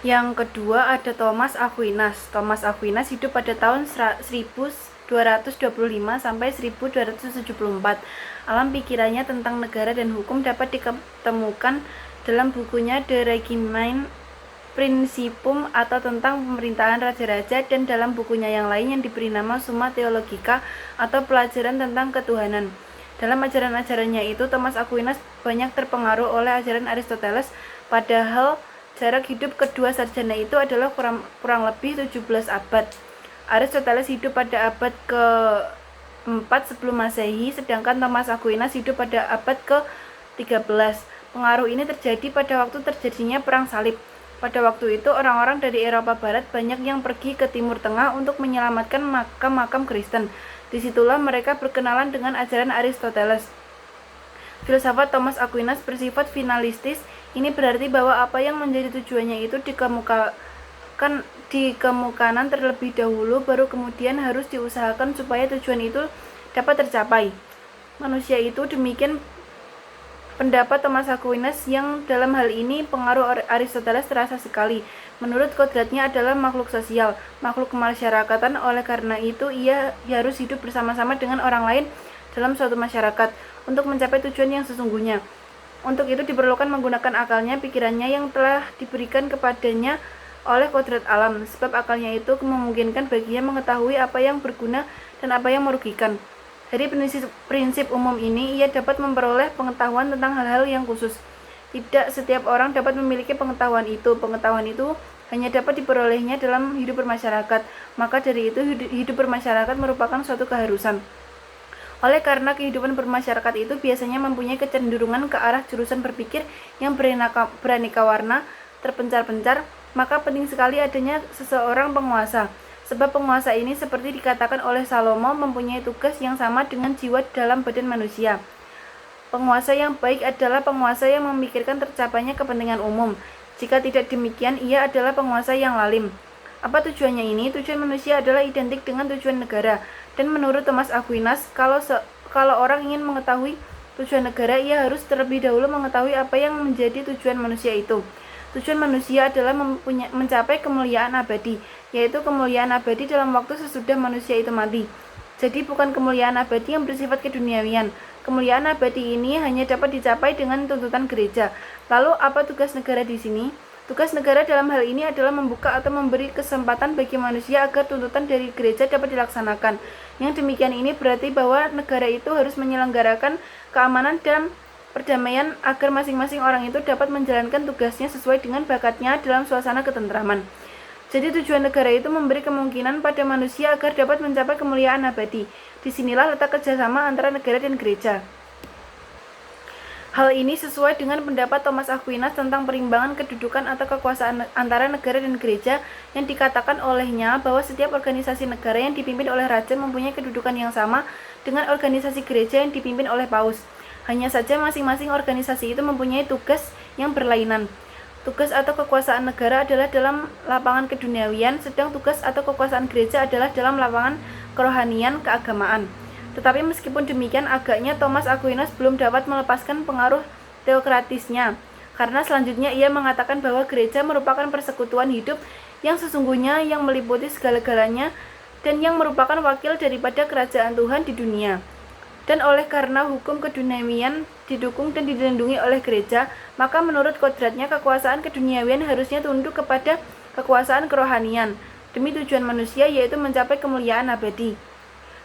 Yang kedua ada Thomas Aquinas. Thomas Aquinas hidup pada tahun 1225 sampai 1274. Alam pikirannya tentang negara dan hukum dapat ditemukan dalam bukunya De Regimine Principum atau tentang pemerintahan raja-raja, dan dalam bukunya yang lain yang diberi nama Summa Theologica atau pelajaran tentang ketuhanan. Dalam ajaran-ajarannya itu, Thomas Aquinas banyak terpengaruh oleh ajaran Aristoteles, padahal jarak hidup kedua sarjana itu adalah kurang lebih 17 abad. Aristoteles hidup pada abad ke-4 sebelum Masehi, sedangkan Thomas Aquinas hidup pada abad ke-13. Pengaruh ini terjadi pada waktu terjadinya perang salib. Pada waktu itu, orang-orang dari Eropa Barat banyak yang pergi ke Timur Tengah untuk menyelamatkan makam-makam Kristen. Disitulah mereka berkenalan dengan ajaran Aristoteles. Filsafat Thomas Aquinas bersifat finalistis. Ini berarti bahwa apa yang menjadi tujuannya itu dikemukakan terlebih dahulu, baru kemudian harus diusahakan supaya tujuan itu dapat tercapai. Manusia itu demikian pendapat Thomas Aquinas, yang dalam hal ini pengaruh Aristoteles terasa sekali. Menurut kodratnya adalah makhluk sosial, makhluk kemasyarakatan. Oleh karena itu ia harus hidup bersama-sama dengan orang lain dalam suatu masyarakat untuk mencapai tujuan yang sesungguhnya. Untuk itu diperlukan menggunakan akalnya, pikirannya yang telah diberikan kepadanya oleh kodrat alam, sebab akalnya itu memungkinkan baginya mengetahui apa yang berguna dan apa yang merugikan. Dari prinsip umum ini, ia dapat memperoleh pengetahuan tentang hal-hal yang khusus. Tidak setiap orang dapat memiliki pengetahuan itu. Pengetahuan itu hanya dapat diperolehnya dalam hidup bermasyarakat. Maka dari itu, hidup bermasyarakat merupakan suatu keharusan. Oleh karena kehidupan bermasyarakat itu biasanya mempunyai kecenderungan ke arah jurusan berpikir yang beraneka warna, terpencar-pencar, maka penting sekali adanya seseorang penguasa. Sebab penguasa ini seperti dikatakan oleh Salomo mempunyai tugas yang sama dengan jiwa dalam badan manusia. Penguasa yang baik adalah penguasa yang memikirkan tercapainya kepentingan umum. Jika tidak demikian, ia adalah penguasa yang lalim. Apa tujuannya ini? Tujuan manusia adalah identik dengan tujuan negara. Dan menurut Thomas Aquinas, kalau orang ingin mengetahui tujuan negara, ia harus terlebih dahulu mengetahui apa yang menjadi tujuan manusia itu. Tujuan manusia adalah mencapai kemuliaan abadi, yaitu kemuliaan abadi dalam waktu sesudah manusia itu mati. Jadi bukan kemuliaan abadi yang bersifat keduniawian. Kemuliaan abadi ini hanya dapat dicapai dengan tuntutan gereja. Lalu apa tugas negara di sini? Tugas negara dalam hal ini adalah membuka atau memberi kesempatan bagi manusia agar tuntutan dari gereja dapat dilaksanakan. Yang demikian ini berarti bahwa negara itu harus menyelenggarakan keamanan dan perdamaian agar masing-masing orang itu dapat menjalankan tugasnya sesuai dengan bakatnya dalam suasana ketentraman. Jadi tujuan negara itu memberi kemungkinan pada manusia agar dapat mencapai kemuliaan abadi. Disinilah letak kerjasama antara negara dan gereja. Hal ini sesuai dengan pendapat Thomas Aquinas tentang perimbangan kedudukan atau kekuasaan antara negara dan gereja yang dikatakan olehnya bahwa setiap organisasi negara yang dipimpin oleh raja mempunyai kedudukan yang sama dengan organisasi gereja yang dipimpin oleh paus. Hanya saja masing-masing organisasi itu mempunyai tugas yang berlainan. Tugas atau kekuasaan negara adalah dalam lapangan keduniawian, sedang tugas atau kekuasaan gereja adalah dalam lapangan kerohanian, keagamaan. Tetapi meskipun demikian, agaknya Thomas Aquinas belum dapat melepaskan pengaruh teokratisnya, karena selanjutnya ia mengatakan bahwa gereja merupakan persekutuan hidup yang sesungguhnya yang meliputi segala-galanya dan yang merupakan wakil daripada kerajaan Tuhan di dunia. Dan oleh karena hukum keduniawian didukung dan dilindungi oleh gereja, maka menurut kodratnya kekuasaan keduniawian harusnya tunduk kepada kekuasaan kerohanian demi tujuan manusia, yaitu mencapai kemuliaan abadi.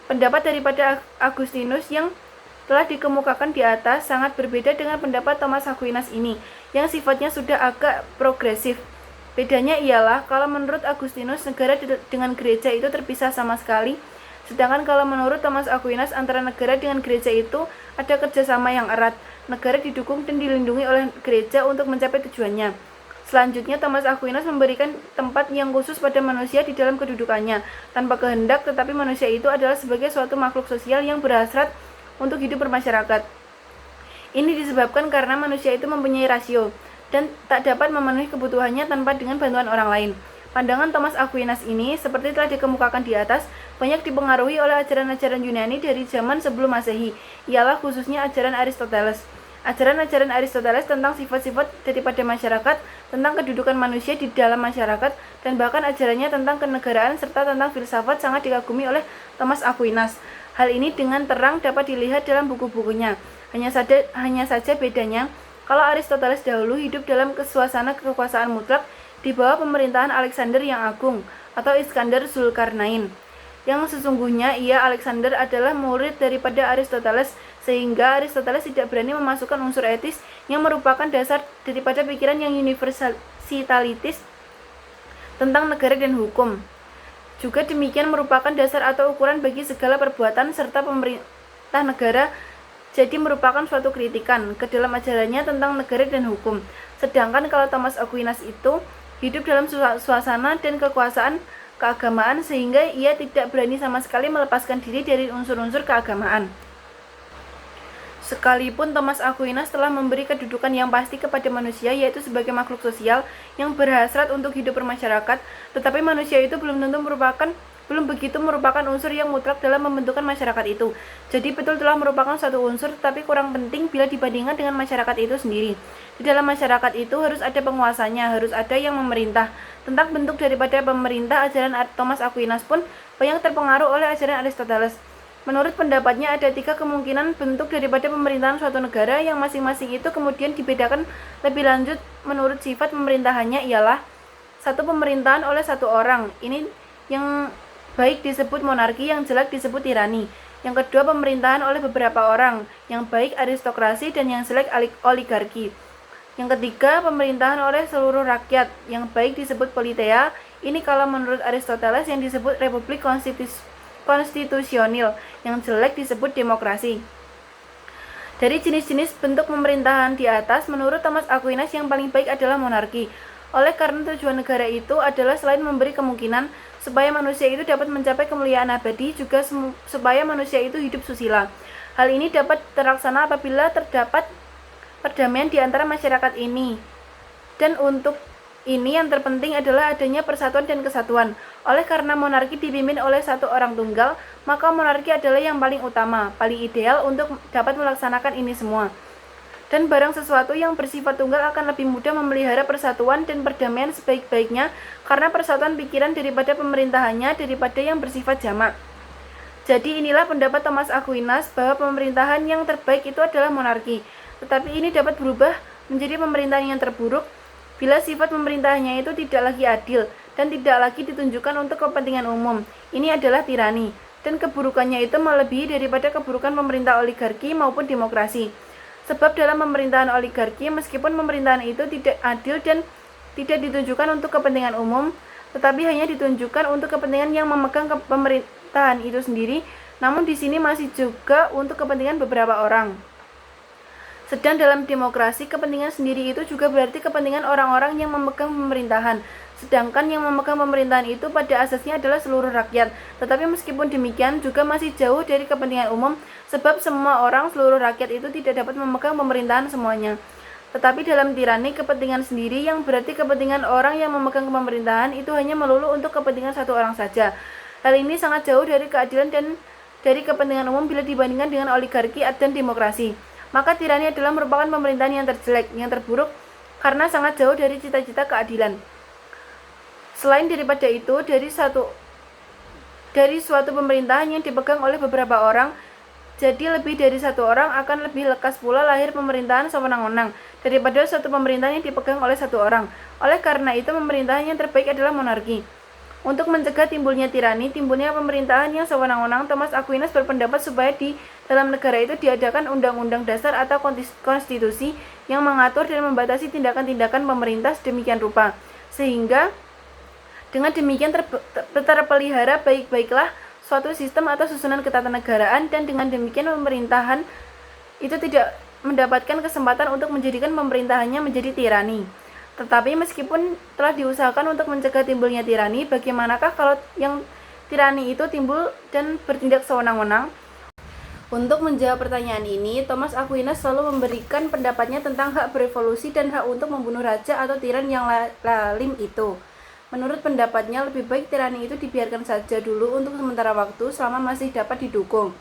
Pendapat daripada Agustinus yang telah dikemukakan di atas sangat berbeda dengan pendapat Thomas Aquinas ini, yang sifatnya sudah agak progresif. Bedanya ialah kalau menurut Agustinus negara dengan gereja itu terpisah sama sekali, sedangkan kalau menurut Thomas Aquinas antara negara dengan gereja itu ada kerjasama yang erat. Negara didukung dan dilindungi oleh gereja untuk mencapai tujuannya. Selanjutnya, Thomas Aquinas memberikan tempat yang khusus pada manusia di dalam kedudukannya, tanpa kehendak, tetapi manusia itu adalah sebagai suatu makhluk sosial yang berhasrat untuk hidup bermasyarakat. Ini disebabkan karena manusia itu mempunyai rasio dan tak dapat memenuhi kebutuhannya tanpa dengan bantuan orang lain. Pandangan Thomas Aquinas ini, seperti telah dikemukakan di atas, banyak dipengaruhi oleh ajaran-ajaran Yunani dari zaman sebelum Masehi, ialah khususnya ajaran Aristoteles. Ajaran-ajaran Aristoteles tentang sifat-sifat daripada masyarakat, tentang kedudukan manusia di dalam masyarakat, dan bahkan ajarannya tentang kenegaraan serta tentang filsafat sangat dikagumi oleh Thomas Aquinas. Hal ini dengan terang dapat dilihat dalam buku-bukunya. Hanya saja bedanya, kalau Aristoteles dahulu hidup dalam suasana kekuasaan mutlak di bawah pemerintahan Alexander yang Agung atau Iskandar Zulkarnain, yang sesungguhnya Alexander adalah murid daripada Aristoteles, sehingga Aristoteles tidak berani memasukkan unsur etis yang merupakan dasar daripada pikiran yang universalitis tentang negara dan hukum. Juga demikian merupakan dasar atau ukuran bagi segala perbuatan serta pemerintah negara, jadi merupakan suatu kritikan ke dalam ajarannya tentang negara dan hukum. Sedangkan kalau Thomas Aquinas itu hidup dalam suasana dan kekuasaan keagamaan, sehingga ia tidak berani sama sekali melepaskan diri dari unsur-unsur keagamaan. Sekalipun Thomas Aquinas telah memberi kedudukan yang pasti kepada manusia, yaitu sebagai makhluk sosial yang berhasrat untuk hidup bermasyarakat, tetapi manusia itu belum begitu merupakan unsur yang mutlak dalam membentukkan masyarakat itu. Jadi betul telah merupakan suatu unsur, tetapi kurang penting bila dibandingkan dengan masyarakat itu sendiri. Di dalam masyarakat itu harus ada penguasanya, harus ada yang memerintah. Tentang bentuk daripada pemerintah, ajaran Thomas Aquinas pun banyak terpengaruh oleh ajaran Aristoteles. Menurut pendapatnya ada 3 kemungkinan bentuk daripada pemerintahan suatu negara, yang masing-masing itu kemudian dibedakan lebih lanjut menurut sifat pemerintahannya, ialah 1. Pemerintahan oleh satu orang, ini yang baik disebut monarki, yang jelek disebut tirani. Yang kedua, pemerintahan oleh beberapa orang, yang baik aristokrasi dan yang jelek oligarki. Yang ketiga, pemerintahan oleh seluruh rakyat, yang baik disebut politeia, ini kalau menurut Aristoteles yang disebut republik konstitusional, yang jelek disebut demokrasi. Dari jenis-jenis bentuk pemerintahan di atas, menurut Thomas Aquinas yang paling baik adalah monarki. Oleh karena tujuan negara itu adalah selain memberi kemungkinan supaya manusia itu dapat mencapai kemuliaan abadi, juga supaya manusia itu hidup susila. Hal ini dapat terlaksana apabila terdapat perdamaian di antara masyarakat ini. Dan untuk ini yang terpenting adalah adanya persatuan dan kesatuan. Oleh karena monarki dipimpin oleh satu orang tunggal, maka monarki adalah yang paling utama, paling ideal untuk dapat melaksanakan ini semua. Dan barang sesuatu yang bersifat tunggal akan lebih mudah memelihara persatuan dan perdamaian sebaik-baiknya karena persatuan pikiran daripada pemerintahannya daripada yang bersifat jamak. Jadi inilah pendapat Thomas Aquinas bahwa pemerintahan yang terbaik itu adalah monarki. Tetapi ini dapat berubah menjadi pemerintahan yang terburuk bila sifat pemerintahannya itu tidak lagi adil dan tidak lagi ditunjukkan untuk kepentingan umum. Ini adalah tirani, dan keburukannya itu melebihi daripada keburukan pemerintah oligarki maupun demokrasi. Sebab dalam pemerintahan oligarki, meskipun pemerintahan itu tidak adil dan tidak ditunjukkan untuk kepentingan umum, tetapi hanya ditunjukkan untuk kepentingan yang memegang pemerintahan itu sendiri, namun di sini masih juga untuk kepentingan beberapa orang. Sedang dalam demokrasi, kepentingan sendiri itu juga berarti kepentingan orang-orang yang memegang pemerintahan. Sedangkan yang memegang pemerintahan itu pada asasnya adalah seluruh rakyat. Tetapi meskipun demikian juga masih jauh dari kepentingan umum, sebab semua orang, seluruh rakyat itu tidak dapat memegang pemerintahan semuanya. Tetapi dalam tirani, kepentingan sendiri yang berarti kepentingan orang yang memegang pemerintahan itu hanya melulu untuk kepentingan satu orang saja. Hal ini sangat jauh dari keadilan dan dari kepentingan umum bila dibandingkan dengan oligarki dan demokrasi. Maka tirani adalah merupakan pemerintahan yang terjelek, yang terburuk, karena sangat jauh dari cita-cita keadilan. Selain daripada itu, dari suatu pemerintahan yang dipegang oleh beberapa orang, jadi lebih dari satu orang akan lebih lekas pula lahir pemerintahan sewenang-wenang daripada suatu pemerintahan yang dipegang oleh satu orang. Oleh karena itu, pemerintahan yang terbaik adalah monarki. Untuk mencegah timbulnya tirani, timbulnya pemerintahan yang sewenang-wenang, Thomas Aquinas berpendapat supaya di dalam negara itu diadakan undang-undang dasar atau konstitusi yang mengatur dan membatasi tindakan-tindakan pemerintah sedemikian rupa, sehingga dengan demikian terpelihara baik-baiklah suatu sistem atau susunan ketatanegaraan, dan dengan demikian pemerintahan itu tidak mendapatkan kesempatan untuk menjadikan pemerintahannya menjadi tirani. Tetapi meskipun telah diusahakan untuk mencegah timbulnya tirani, bagaimanakah kalau yang tirani itu timbul dan bertindak sewenang-wenang? Untuk menjawab pertanyaan ini, Thomas Aquinas selalu memberikan pendapatnya tentang hak berevolusi dan hak untuk membunuh raja atau tiran yang lalim itu. Menurut pendapatnya, lebih baik tirani itu dibiarkan saja dulu untuk sementara waktu selama masih dapat didukung.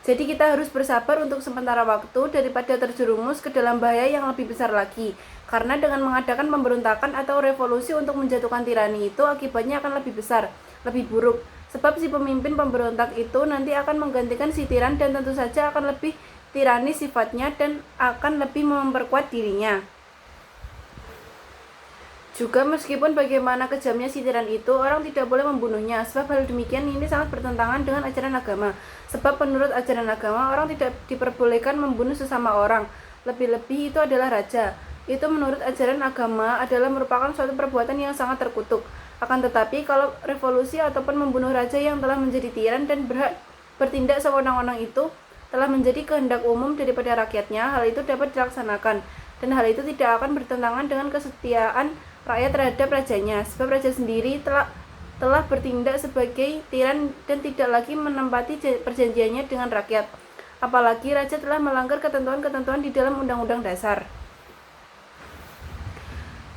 Jadi kita harus bersabar untuk sementara waktu daripada terjerumus ke dalam bahaya yang lebih besar lagi. Karena dengan mengadakan pemberontakan atau revolusi untuk menjatuhkan tirani itu, akibatnya akan lebih besar, lebih buruk. Sebab si pemimpin pemberontak itu nanti akan menggantikan si tiran dan tentu saja akan lebih tirani sifatnya dan akan lebih memperkuat dirinya. Juga meskipun bagaimana kejamnya si tiran itu, orang tidak boleh membunuhnya, sebab hal demikian ini sangat bertentangan dengan ajaran agama. Sebab menurut ajaran agama, orang tidak diperbolehkan membunuh sesama orang, lebih-lebih itu adalah raja. Itu menurut ajaran agama adalah merupakan suatu perbuatan yang sangat terkutuk. Akan tetapi kalau revolusi ataupun membunuh raja yang telah menjadi tiran dan berhak bertindak sewenang-wenang itu telah menjadi kehendak umum daripada rakyatnya, hal itu dapat dilaksanakan, dan hal itu tidak akan bertentangan dengan kesetiaan rakyat terhadap rajanya, sebab raja sendiri telah bertindak sebagai tiran dan tidak lagi menempati perjanjiannya dengan rakyat. Apalagi raja telah melanggar ketentuan-ketentuan di dalam undang-undang dasar.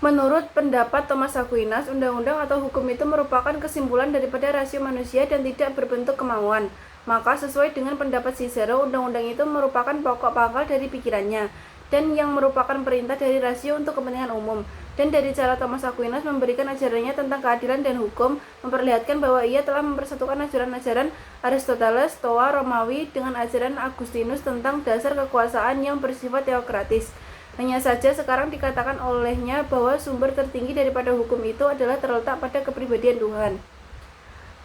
Menurut pendapat Thomas Aquinas, undang-undang atau hukum itu merupakan kesimpulan daripada rasio manusia dan tidak berbentuk kemauan. Maka sesuai dengan pendapat Cicero, undang-undang itu merupakan pokok pangkal dari pikirannya dan yang merupakan perintah dari rasio untuk kepentingan umum. Dan dari cara Thomas Aquinas memberikan ajarannya tentang keadilan dan hukum, memperlihatkan bahwa ia telah mempersatukan ajaran-ajaran Aristoteles, Stoa, Romawi dengan ajaran Agustinus tentang dasar kekuasaan yang bersifat teokratis. Hanya saja sekarang dikatakan olehnya bahwa sumber tertinggi daripada hukum itu adalah terletak pada kepribadian Tuhan.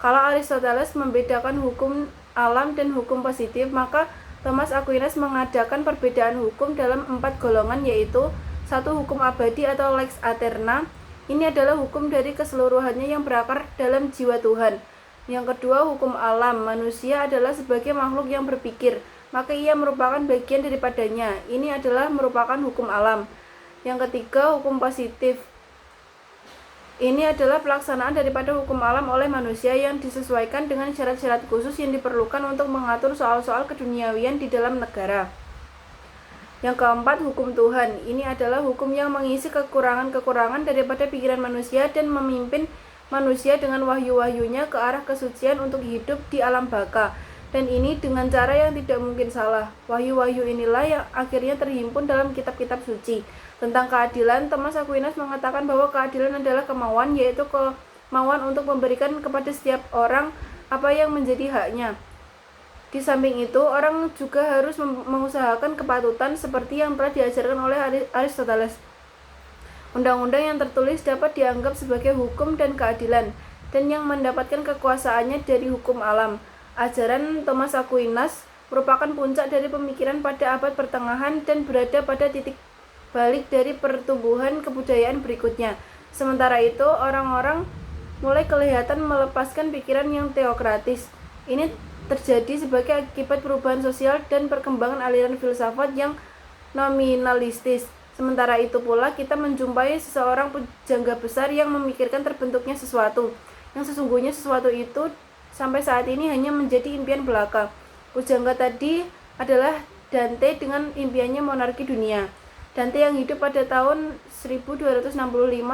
Kalau Aristoteles membedakan hukum alam dan hukum positif, maka Thomas Aquinas mengadakan perbedaan hukum dalam 4 golongan, yaitu 1. Hukum abadi atau lex aeterna. Ini adalah hukum dari keseluruhannya yang berakar dalam jiwa Tuhan. Yang kedua, hukum alam. Manusia adalah sebagai makhluk yang berpikir, maka ia merupakan bagian daripadanya. Ini adalah merupakan hukum alam. Yang ketiga, hukum positif. Ini adalah pelaksanaan daripada hukum alam oleh manusia yang disesuaikan dengan syarat-syarat khusus yang diperlukan untuk mengatur soal-soal keduniawian di dalam negara. Yang keempat, hukum Tuhan. Ini adalah hukum yang mengisi kekurangan-kekurangan daripada pikiran manusia dan memimpin manusia dengan wahyu-wahyunya ke arah kesucian untuk hidup di alam baka, dan ini dengan cara yang tidak mungkin salah. Wahyu-wahyu inilah yang akhirnya terhimpun dalam kitab-kitab suci. Tentang keadilan, Thomas Aquinas mengatakan bahwa keadilan adalah kemauan, yaitu kemauan untuk memberikan kepada setiap orang apa yang menjadi haknya. Di samping itu, orang juga harus mengusahakan kepatutan seperti yang telah diajarkan oleh Aristoteles. Undang-undang yang tertulis dapat dianggap sebagai hukum dan keadilan, dan yang mendapatkan kekuasaannya dari hukum alam. Ajaran Thomas Aquinas merupakan puncak dari pemikiran pada abad pertengahan dan berada pada titik balik dari pertumbuhan kebudayaan berikutnya. Sementara itu, orang-orang mulai kelihatan melepaskan pikiran yang teokratis. Ini terjadi sebagai akibat perubahan sosial dan perkembangan aliran filsafat yang nominalistis. Sementara itu pula kita menjumpai seseorang pujangga besar yang memikirkan terbentuknya sesuatu, yang sesungguhnya sesuatu itu sampai saat ini hanya menjadi impian belaka. Pujangga tadi adalah Dante dengan impiannya monarki dunia. Dante yang hidup pada tahun 1265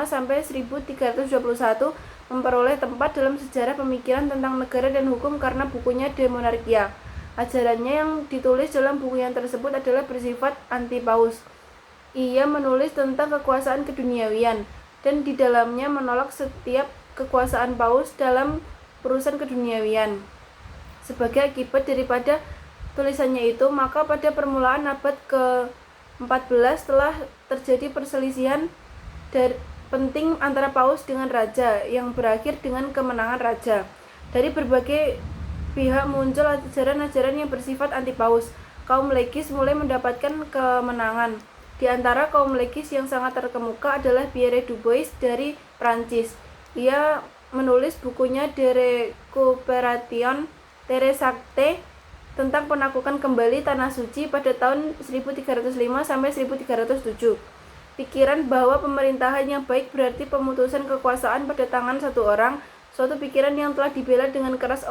sampai 1321 memperoleh tempat dalam sejarah pemikiran tentang negara dan hukum karena bukunya De Monarchia. Ajarannya yang ditulis dalam buku yang tersebut adalah bersifat anti-paus. Ia menulis tentang kekuasaan keduniawian dan di dalamnya menolak setiap kekuasaan paus dalam urusan keduniawian. Sebagai akibat daripada tulisannya itu, maka pada permulaan abad ke-14 telah terjadi perselisihan penting antara paus dengan raja yang berakhir dengan kemenangan raja. Dari berbagai pihak muncul ajaran-ajaran yang bersifat anti-paus. Kaum legis mulai mendapatkan kemenangan. Di antara kaum legis yang sangat terkemuka adalah Pierre Dubois dari Prancis. Ia menulis bukunya De Recuperation Terrestre tentang penaklukan kembali Tanah Suci pada tahun 1305 sampai 1307. Pikiran bahwa pemerintahan yang baik berarti pemutusan kekuasaan pada tangan satu orang, suatu pikiran yang telah dibela dengan keras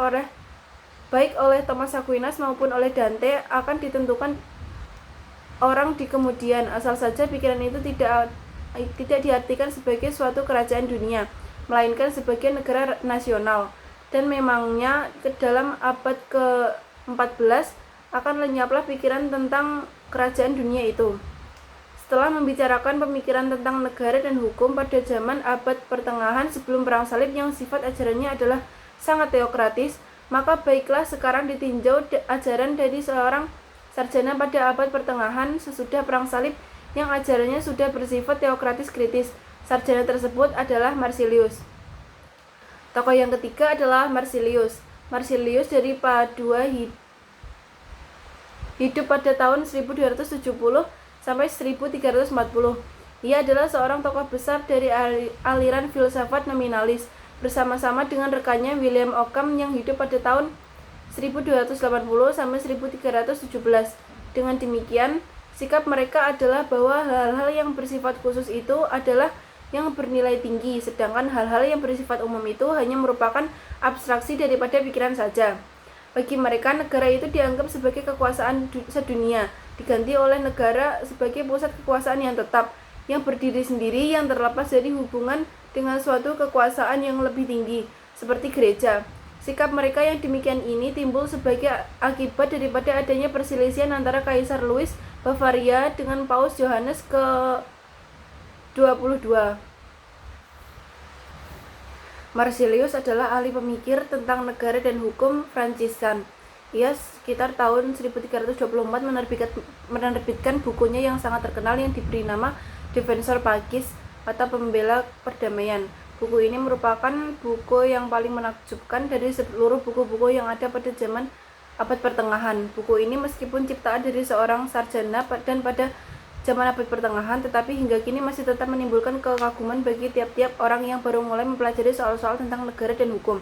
baik oleh Thomas Aquinas maupun oleh Dante, akan ditentukan orang di kemudian, asal saja pikiran itu tidak diartikan sebagai suatu kerajaan dunia, melainkan sebagai negara nasional. Dan memangnya ke dalam abad ke-14 akan lenyaplah pikiran tentang kerajaan dunia itu. Setelah membicarakan pemikiran tentang negara dan hukum pada zaman abad pertengahan sebelum perang salib yang sifat ajarannya adalah sangat teokratis, maka baiklah sekarang ditinjau ajaran dari seorang sarjana pada abad pertengahan sesudah perang salib yang ajarannya sudah bersifat teokratis kritis. Sarjana tersebut adalah Marsilius. Tokoh yang ketiga adalah Marsilius. Marsilius dari Padua hidup pada tahun 1270 sampai 1340. Ia adalah seorang tokoh besar dari aliran filsafat nominalis bersama-sama dengan rekannya William Ockham yang hidup pada tahun 1280 sampai 1317. Dengan demikian, sikap mereka adalah bahwa hal-hal yang bersifat khusus itu adalah yang bernilai tinggi, sedangkan hal-hal yang bersifat umum itu hanya merupakan abstraksi daripada pikiran saja. Bagi mereka, negara itu dianggap sebagai kekuasaan sedunia, diganti oleh negara sebagai pusat kekuasaan yang tetap, yang berdiri sendiri, yang terlepas dari hubungan dengan suatu kekuasaan yang lebih tinggi, seperti gereja. Sikap mereka yang demikian ini timbul sebagai akibat daripada adanya perselisihan antara Kaisar Louis Bavaria dengan Paus Yohanes ke-22. Marsilius adalah ahli pemikir tentang negara dan hukum Fransiskan. Ia sekitar tahun 1324 menerbitkan bukunya yang sangat terkenal yang diberi nama Defensor Pacis atau Pembela Perdamaian. Buku ini merupakan buku yang paling menakjubkan dari seluruh buku-buku yang ada pada zaman abad pertengahan. Buku ini meskipun ciptaan dari seorang sarjana dan pada zaman abad pertengahan, tetapi hingga kini masih tetap menimbulkan kekaguman bagi tiap-tiap orang yang baru mulai mempelajari soal-soal tentang negara dan hukum.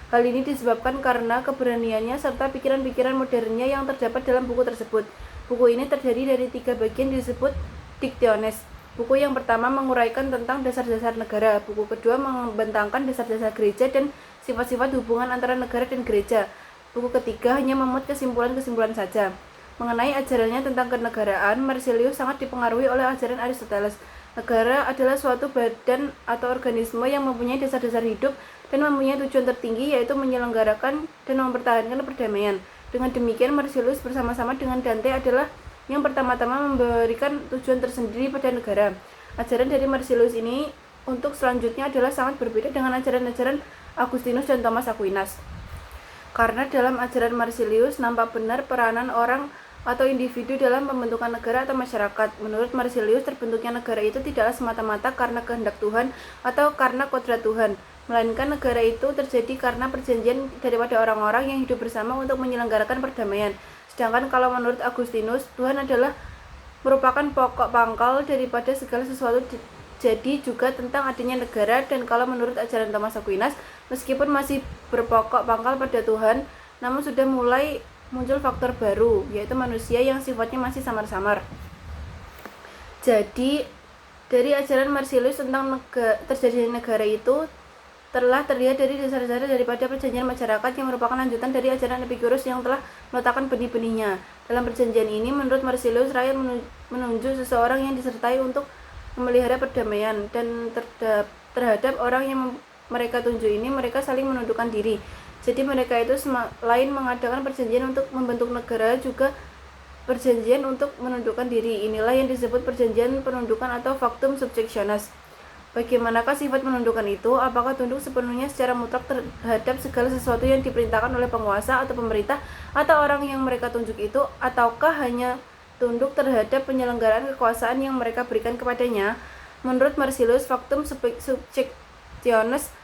Hal ini disebabkan karena keberaniannya serta pikiran-pikiran modernnya yang terdapat dalam buku tersebut. Buku ini terdiri dari 3 bagian disebut Dictiones. Buku yang pertama menguraikan tentang dasar-dasar negara. Buku kedua membentangkan dasar-dasar gereja dan sifat-sifat hubungan antara negara dan gereja. Buku ketiga hanya memuat kesimpulan-kesimpulan saja. Mengenai ajarannya tentang kenegaraan, Marsilius sangat dipengaruhi oleh ajaran Aristoteles. Negara adalah suatu badan atau organisme yang mempunyai dasar-dasar hidup dan mempunyai tujuan tertinggi, yaitu menyelenggarakan dan mempertahankan perdamaian. Dengan demikian, Marsilius bersama-sama dengan Dante adalah yang pertama-tama memberikan tujuan tersendiri pada negara. Ajaran dari Marsilius ini untuk selanjutnya adalah sangat berbeda dengan ajaran-ajaran Agustinus dan Thomas Aquinas. Karena dalam ajaran Marsilius nampak benar peranan orang atau individu dalam pembentukan negara atau masyarakat. Menurut Marsilius, terbentuknya negara itu tidaklah semata-mata karena kehendak Tuhan atau karena kodrat Tuhan, melainkan negara itu terjadi karena perjanjian daripada orang-orang yang hidup bersama untuk menyelenggarakan perdamaian. Sedangkan kalau menurut Agustinus, Tuhan adalah merupakan pokok pangkal daripada segala sesuatu, jadi juga tentang adanya negara. Dan kalau menurut ajaran Thomas Aquinas, meskipun masih berpokok pangkal pada Tuhan, namun sudah mulai muncul faktor baru, yaitu manusia yang sifatnya masih samar-samar. Jadi dari ajaran Marsilius tentang terjadinya negara itu telah terlihat dari dasar-dasar daripada perjanjian masyarakat yang merupakan lanjutan dari ajaran Epicurus yang telah meletakkan benih-benihnya. Dalam perjanjian ini, menurut Marsilius, rakyat menunjuk seseorang yang disertai untuk memelihara perdamaian, dan terhadap orang yang mereka tunjuk ini, mereka saling menundukkan diri. Jadi mereka itu selain mengadakan perjanjian untuk membentuk negara, juga perjanjian untuk menundukkan diri. Inilah yang disebut perjanjian penundukan atau factum subjectionis. Bagaimanakah sifat menundukkan itu? Apakah tunduk sepenuhnya secara mutlak terhadap segala sesuatu yang diperintahkan oleh penguasa atau pemerintah atau orang yang mereka tunjuk itu, ataukah hanya tunduk terhadap penyelenggaraan kekuasaan yang mereka berikan kepadanya? Menurut Marsilius, factum subjectionis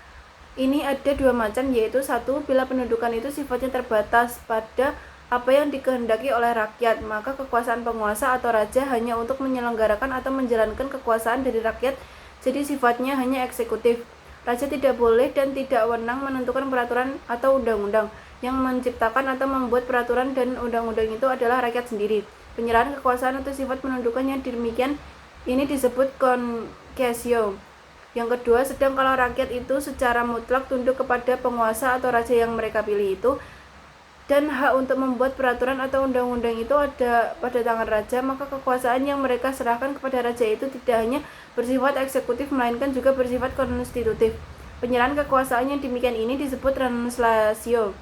ini ada 2 macam, yaitu 1, bila pendudukan itu sifatnya terbatas pada apa yang dikehendaki oleh rakyat, maka kekuasaan penguasa atau raja hanya untuk menyelenggarakan atau menjalankan kekuasaan dari rakyat, jadi sifatnya hanya eksekutif. Raja tidak boleh dan tidak wewenang menentukan peraturan atau undang-undang. Yang menciptakan atau membuat peraturan dan undang-undang itu adalah rakyat sendiri. Penyerahan kekuasaan atau sifat penundukan yang demikian ini disebut concessio. Yang kedua, sedang kalau rakyat itu secara mutlak tunduk kepada penguasa atau raja yang mereka pilih itu, dan hak untuk membuat peraturan atau undang-undang itu ada pada tangan raja, maka kekuasaan yang mereka serahkan kepada raja itu tidak hanya bersifat eksekutif, melainkan juga bersifat konstitutif. Penyerahan kekuasaan yang demikian ini disebut translatio.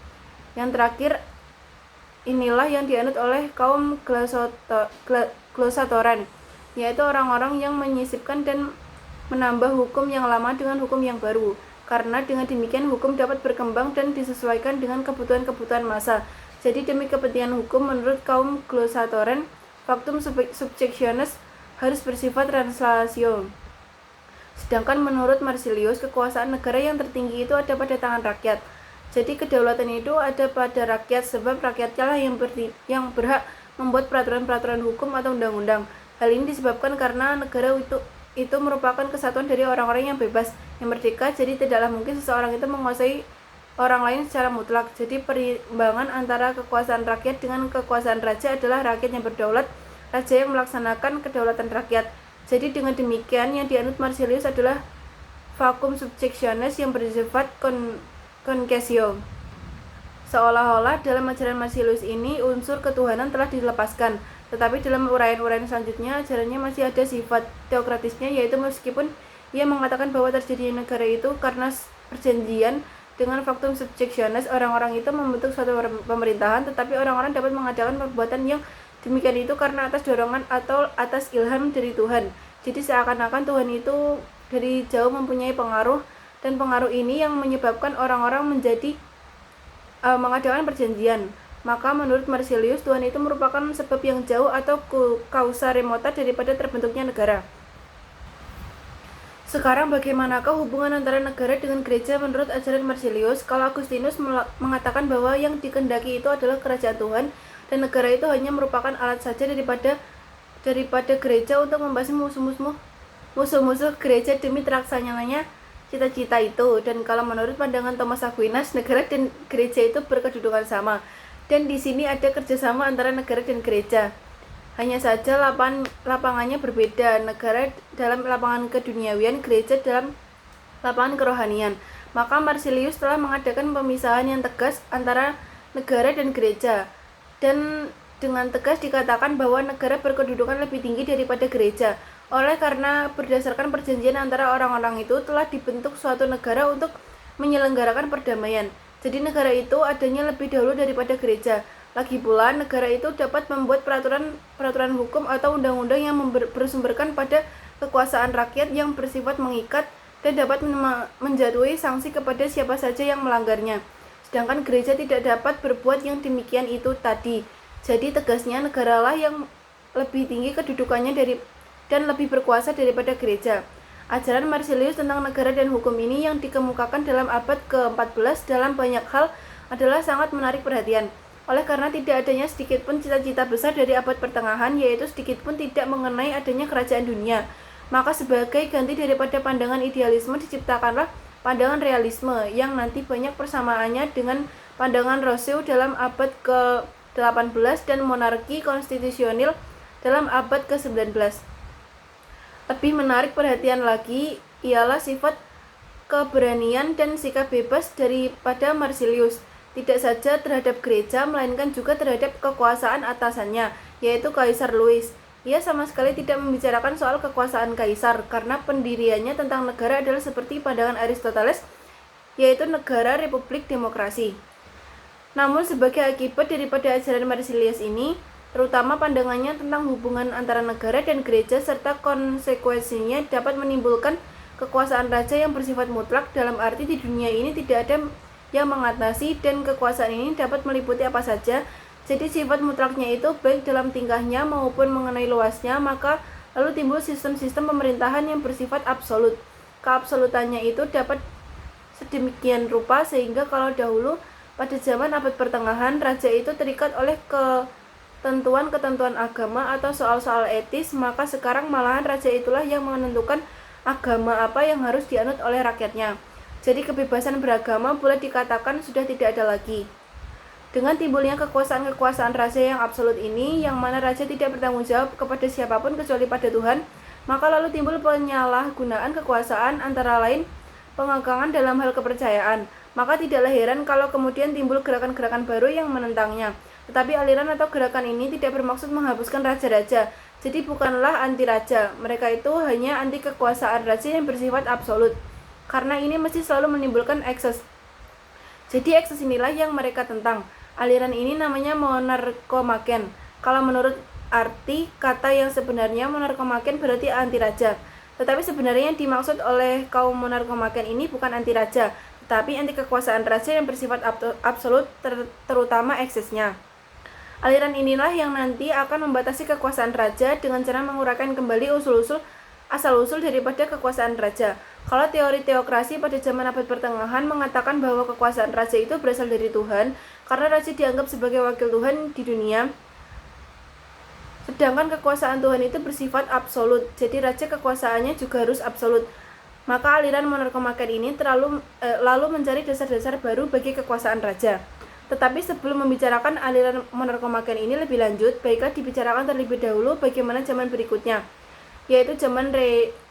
Yang terakhir, inilah yang dianut oleh kaum glosatoran, yaitu orang-orang yang menyisipkan dan menambah hukum yang lama dengan hukum yang baru. Karena dengan demikian hukum dapat berkembang dan disesuaikan dengan kebutuhan-kebutuhan massa. Jadi demi kepentingan hukum, menurut kaum glosatoren, factum subjectionis harus bersifat translatio. Sedangkan menurut Marsilius, kekuasaan negara yang tertinggi itu ada pada tangan rakyat. Jadi kedaulatan itu ada pada rakyat, sebab rakyatnya lah yang berhak membuat peraturan-peraturan hukum atau undang-undang. Hal ini disebabkan karena negara itu merupakan kesatuan dari orang-orang yang bebas, yang merdeka. Jadi tidaklah mungkin seseorang itu menguasai orang lain secara mutlak. Jadi perimbangan antara kekuasaan rakyat dengan kekuasaan raja adalah rakyat yang berdaulat, raja yang melaksanakan kedaulatan rakyat. Jadi dengan demikian yang dianut Marsilius adalah factum subjectionis yang bersifat concessio. Seolah-olah dalam ajaran Marsilius ini unsur ketuhanan telah dilepaskan, tetapi dalam uraian-uraian selanjutnya ajarannya masih ada sifat teokratisnya, yaitu meskipun ia mengatakan bahwa terjadinya negara itu karena perjanjian, dengan factum subjectionis orang-orang itu membentuk suatu pemerintahan, tetapi orang-orang dapat mengadakan perbuatan yang demikian itu karena atas dorongan atau atas ilham dari Tuhan. Jadi seakan-akan Tuhan itu dari jauh mempunyai pengaruh, dan pengaruh ini yang menyebabkan orang-orang menjadi mengadakan perjanjian. Maka menurut Marsilius, Tuhan itu merupakan sebab yang jauh atau causa remota daripada terbentuknya negara. Sekarang bagaimanakah hubungan antara negara dengan gereja menurut ajaran Marsilius? Kalau Agustinus mengatakan bahwa yang dikehendaki itu adalah kerajaan Tuhan, dan negara itu hanya merupakan alat saja daripada gereja untuk membasmi musuh-musuh gereja demi terlaksananya cita-cita itu. Dan kalau menurut pandangan Thomas Aquinas, negara dan gereja itu berkedudukan sama. Dan di sini ada kerjasama antara negara dan gereja. Hanya saja lapangannya berbeda. Negara dalam lapangan keduniawian, gereja dalam lapangan kerohanian. Maka Marsilius telah mengadakan pemisahan yang tegas antara negara dan gereja. Dan dengan tegas dikatakan bahwa negara berkedudukan lebih tinggi daripada gereja. Oleh karena berdasarkan perjanjian antara orang-orang itu telah dibentuk suatu negara untuk menyelenggarakan perdamaian. Jadi negara itu adanya lebih dahulu daripada gereja. Lagi pula negara itu dapat membuat peraturan hukum atau undang-undang yang bersumberkan pada kekuasaan rakyat yang bersifat mengikat dan dapat menjatuhi sanksi kepada siapa saja yang melanggarnya. Sedangkan gereja tidak dapat berbuat yang demikian itu tadi. Jadi tegasnya negaralah yang lebih tinggi kedudukannya dan lebih berkuasa daripada gereja. Ajaran Marsilius tentang negara dan hukum ini yang dikemukakan dalam abad ke-14 dalam banyak hal adalah sangat menarik perhatian. Oleh karena tidak adanya sedikit pun cita-cita besar dari abad pertengahan, yaitu sedikit pun tidak mengenai adanya kerajaan dunia. Maka sebagai ganti daripada pandangan idealisme diciptakanlah pandangan realisme yang nanti banyak persamaannya dengan pandangan Rousseau dalam abad ke-18 dan monarki konstitusional dalam abad ke-19. Lebih menarik perhatian lagi ialah sifat keberanian dan sikap bebas daripada Marsilius, tidak saja terhadap gereja melainkan juga terhadap kekuasaan atasannya, yaitu Kaisar Louis. Ia sama sekali tidak membicarakan soal kekuasaan kaisar karena pendiriannya tentang negara adalah seperti pandangan Aristoteles, yaitu negara, republik, demokrasi. Namun sebagai akibat daripada ajaran Marsilius ini, terutama pandangannya tentang hubungan antara negara dan gereja serta konsekuensinya dapat menimbulkan kekuasaan raja yang bersifat mutlak, dalam arti di dunia ini tidak ada yang mengatasi dan kekuasaan ini dapat meliputi apa saja. Jadi sifat mutlaknya itu baik dalam tingkahnya maupun mengenai luasnya, maka lalu timbul sistem-sistem pemerintahan yang bersifat absolut. Keabsolutannya itu dapat sedemikian rupa sehingga kalau dahulu pada zaman abad pertengahan raja itu terikat oleh ketentuan-ketentuan agama atau soal-soal etis, maka sekarang malahan raja itulah yang menentukan agama apa yang harus dianut oleh rakyatnya. Jadi kebebasan beragama boleh dikatakan sudah tidak ada lagi. Dengan timbulnya kekuasaan-kekuasaan raja yang absolut ini, yang mana raja tidak bertanggung jawab kepada siapapun kecuali pada Tuhan, maka lalu timbul penyalahgunaan kekuasaan, antara lain pengagangan dalam hal kepercayaan. Maka tidaklah heran kalau kemudian timbul gerakan-gerakan baru yang menentangnya. Tetapi aliran atau gerakan ini tidak bermaksud menghapuskan raja-raja. Jadi bukanlah anti raja, mereka itu hanya anti kekuasaan raja yang bersifat absolut. Karena ini mesti selalu menimbulkan ekses. Jadi ekses inilah yang mereka tentang. Aliran ini namanya monarkomaken. Kalau menurut arti kata yang sebenarnya, monarkomaken berarti anti raja. Tetapi sebenarnya yang dimaksud oleh kaum monarkomaken ini bukan anti raja, tetapi anti kekuasaan raja yang bersifat absolut, terutama eksesnya. Aliran inilah yang nanti akan membatasi kekuasaan raja dengan cara menguraikan kembali asal-usul daripada kekuasaan raja. Kalau teori teokrasi pada zaman abad pertengahan mengatakan bahwa kekuasaan raja itu berasal dari Tuhan, karena raja dianggap sebagai wakil Tuhan di dunia, sedangkan kekuasaan Tuhan itu bersifat absolut, jadi raja kekuasaannya juga harus absolut. Maka aliran monarkomaken ini lalu mencari dasar-dasar baru bagi kekuasaan raja. Tetapi sebelum membicarakan aliran monarkomaken ini lebih lanjut, baiklah dibicarakan terlebih dahulu bagaimana zaman berikutnya, yaitu zaman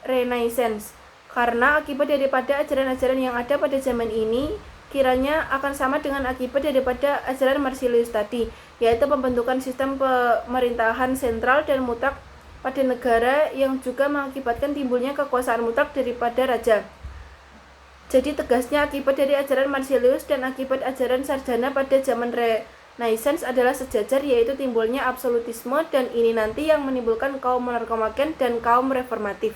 Renaissance. Karena akibat daripada ajaran-ajaran yang ada pada zaman ini kiranya akan sama dengan akibat daripada ajaran Marsilius tadi, yaitu pembentukan sistem pemerintahan sentral dan mutlak pada negara yang juga mengakibatkan timbulnya kekuasaan mutlak daripada raja. Jadi tegasnya akibat dari ajaran Marsilius dan akibat ajaran sarjana pada zaman Renaissance adalah sejajar, yaitu timbulnya absolutisme, dan ini nanti yang menimbulkan kaum monarkomaken dan kaum reformatif.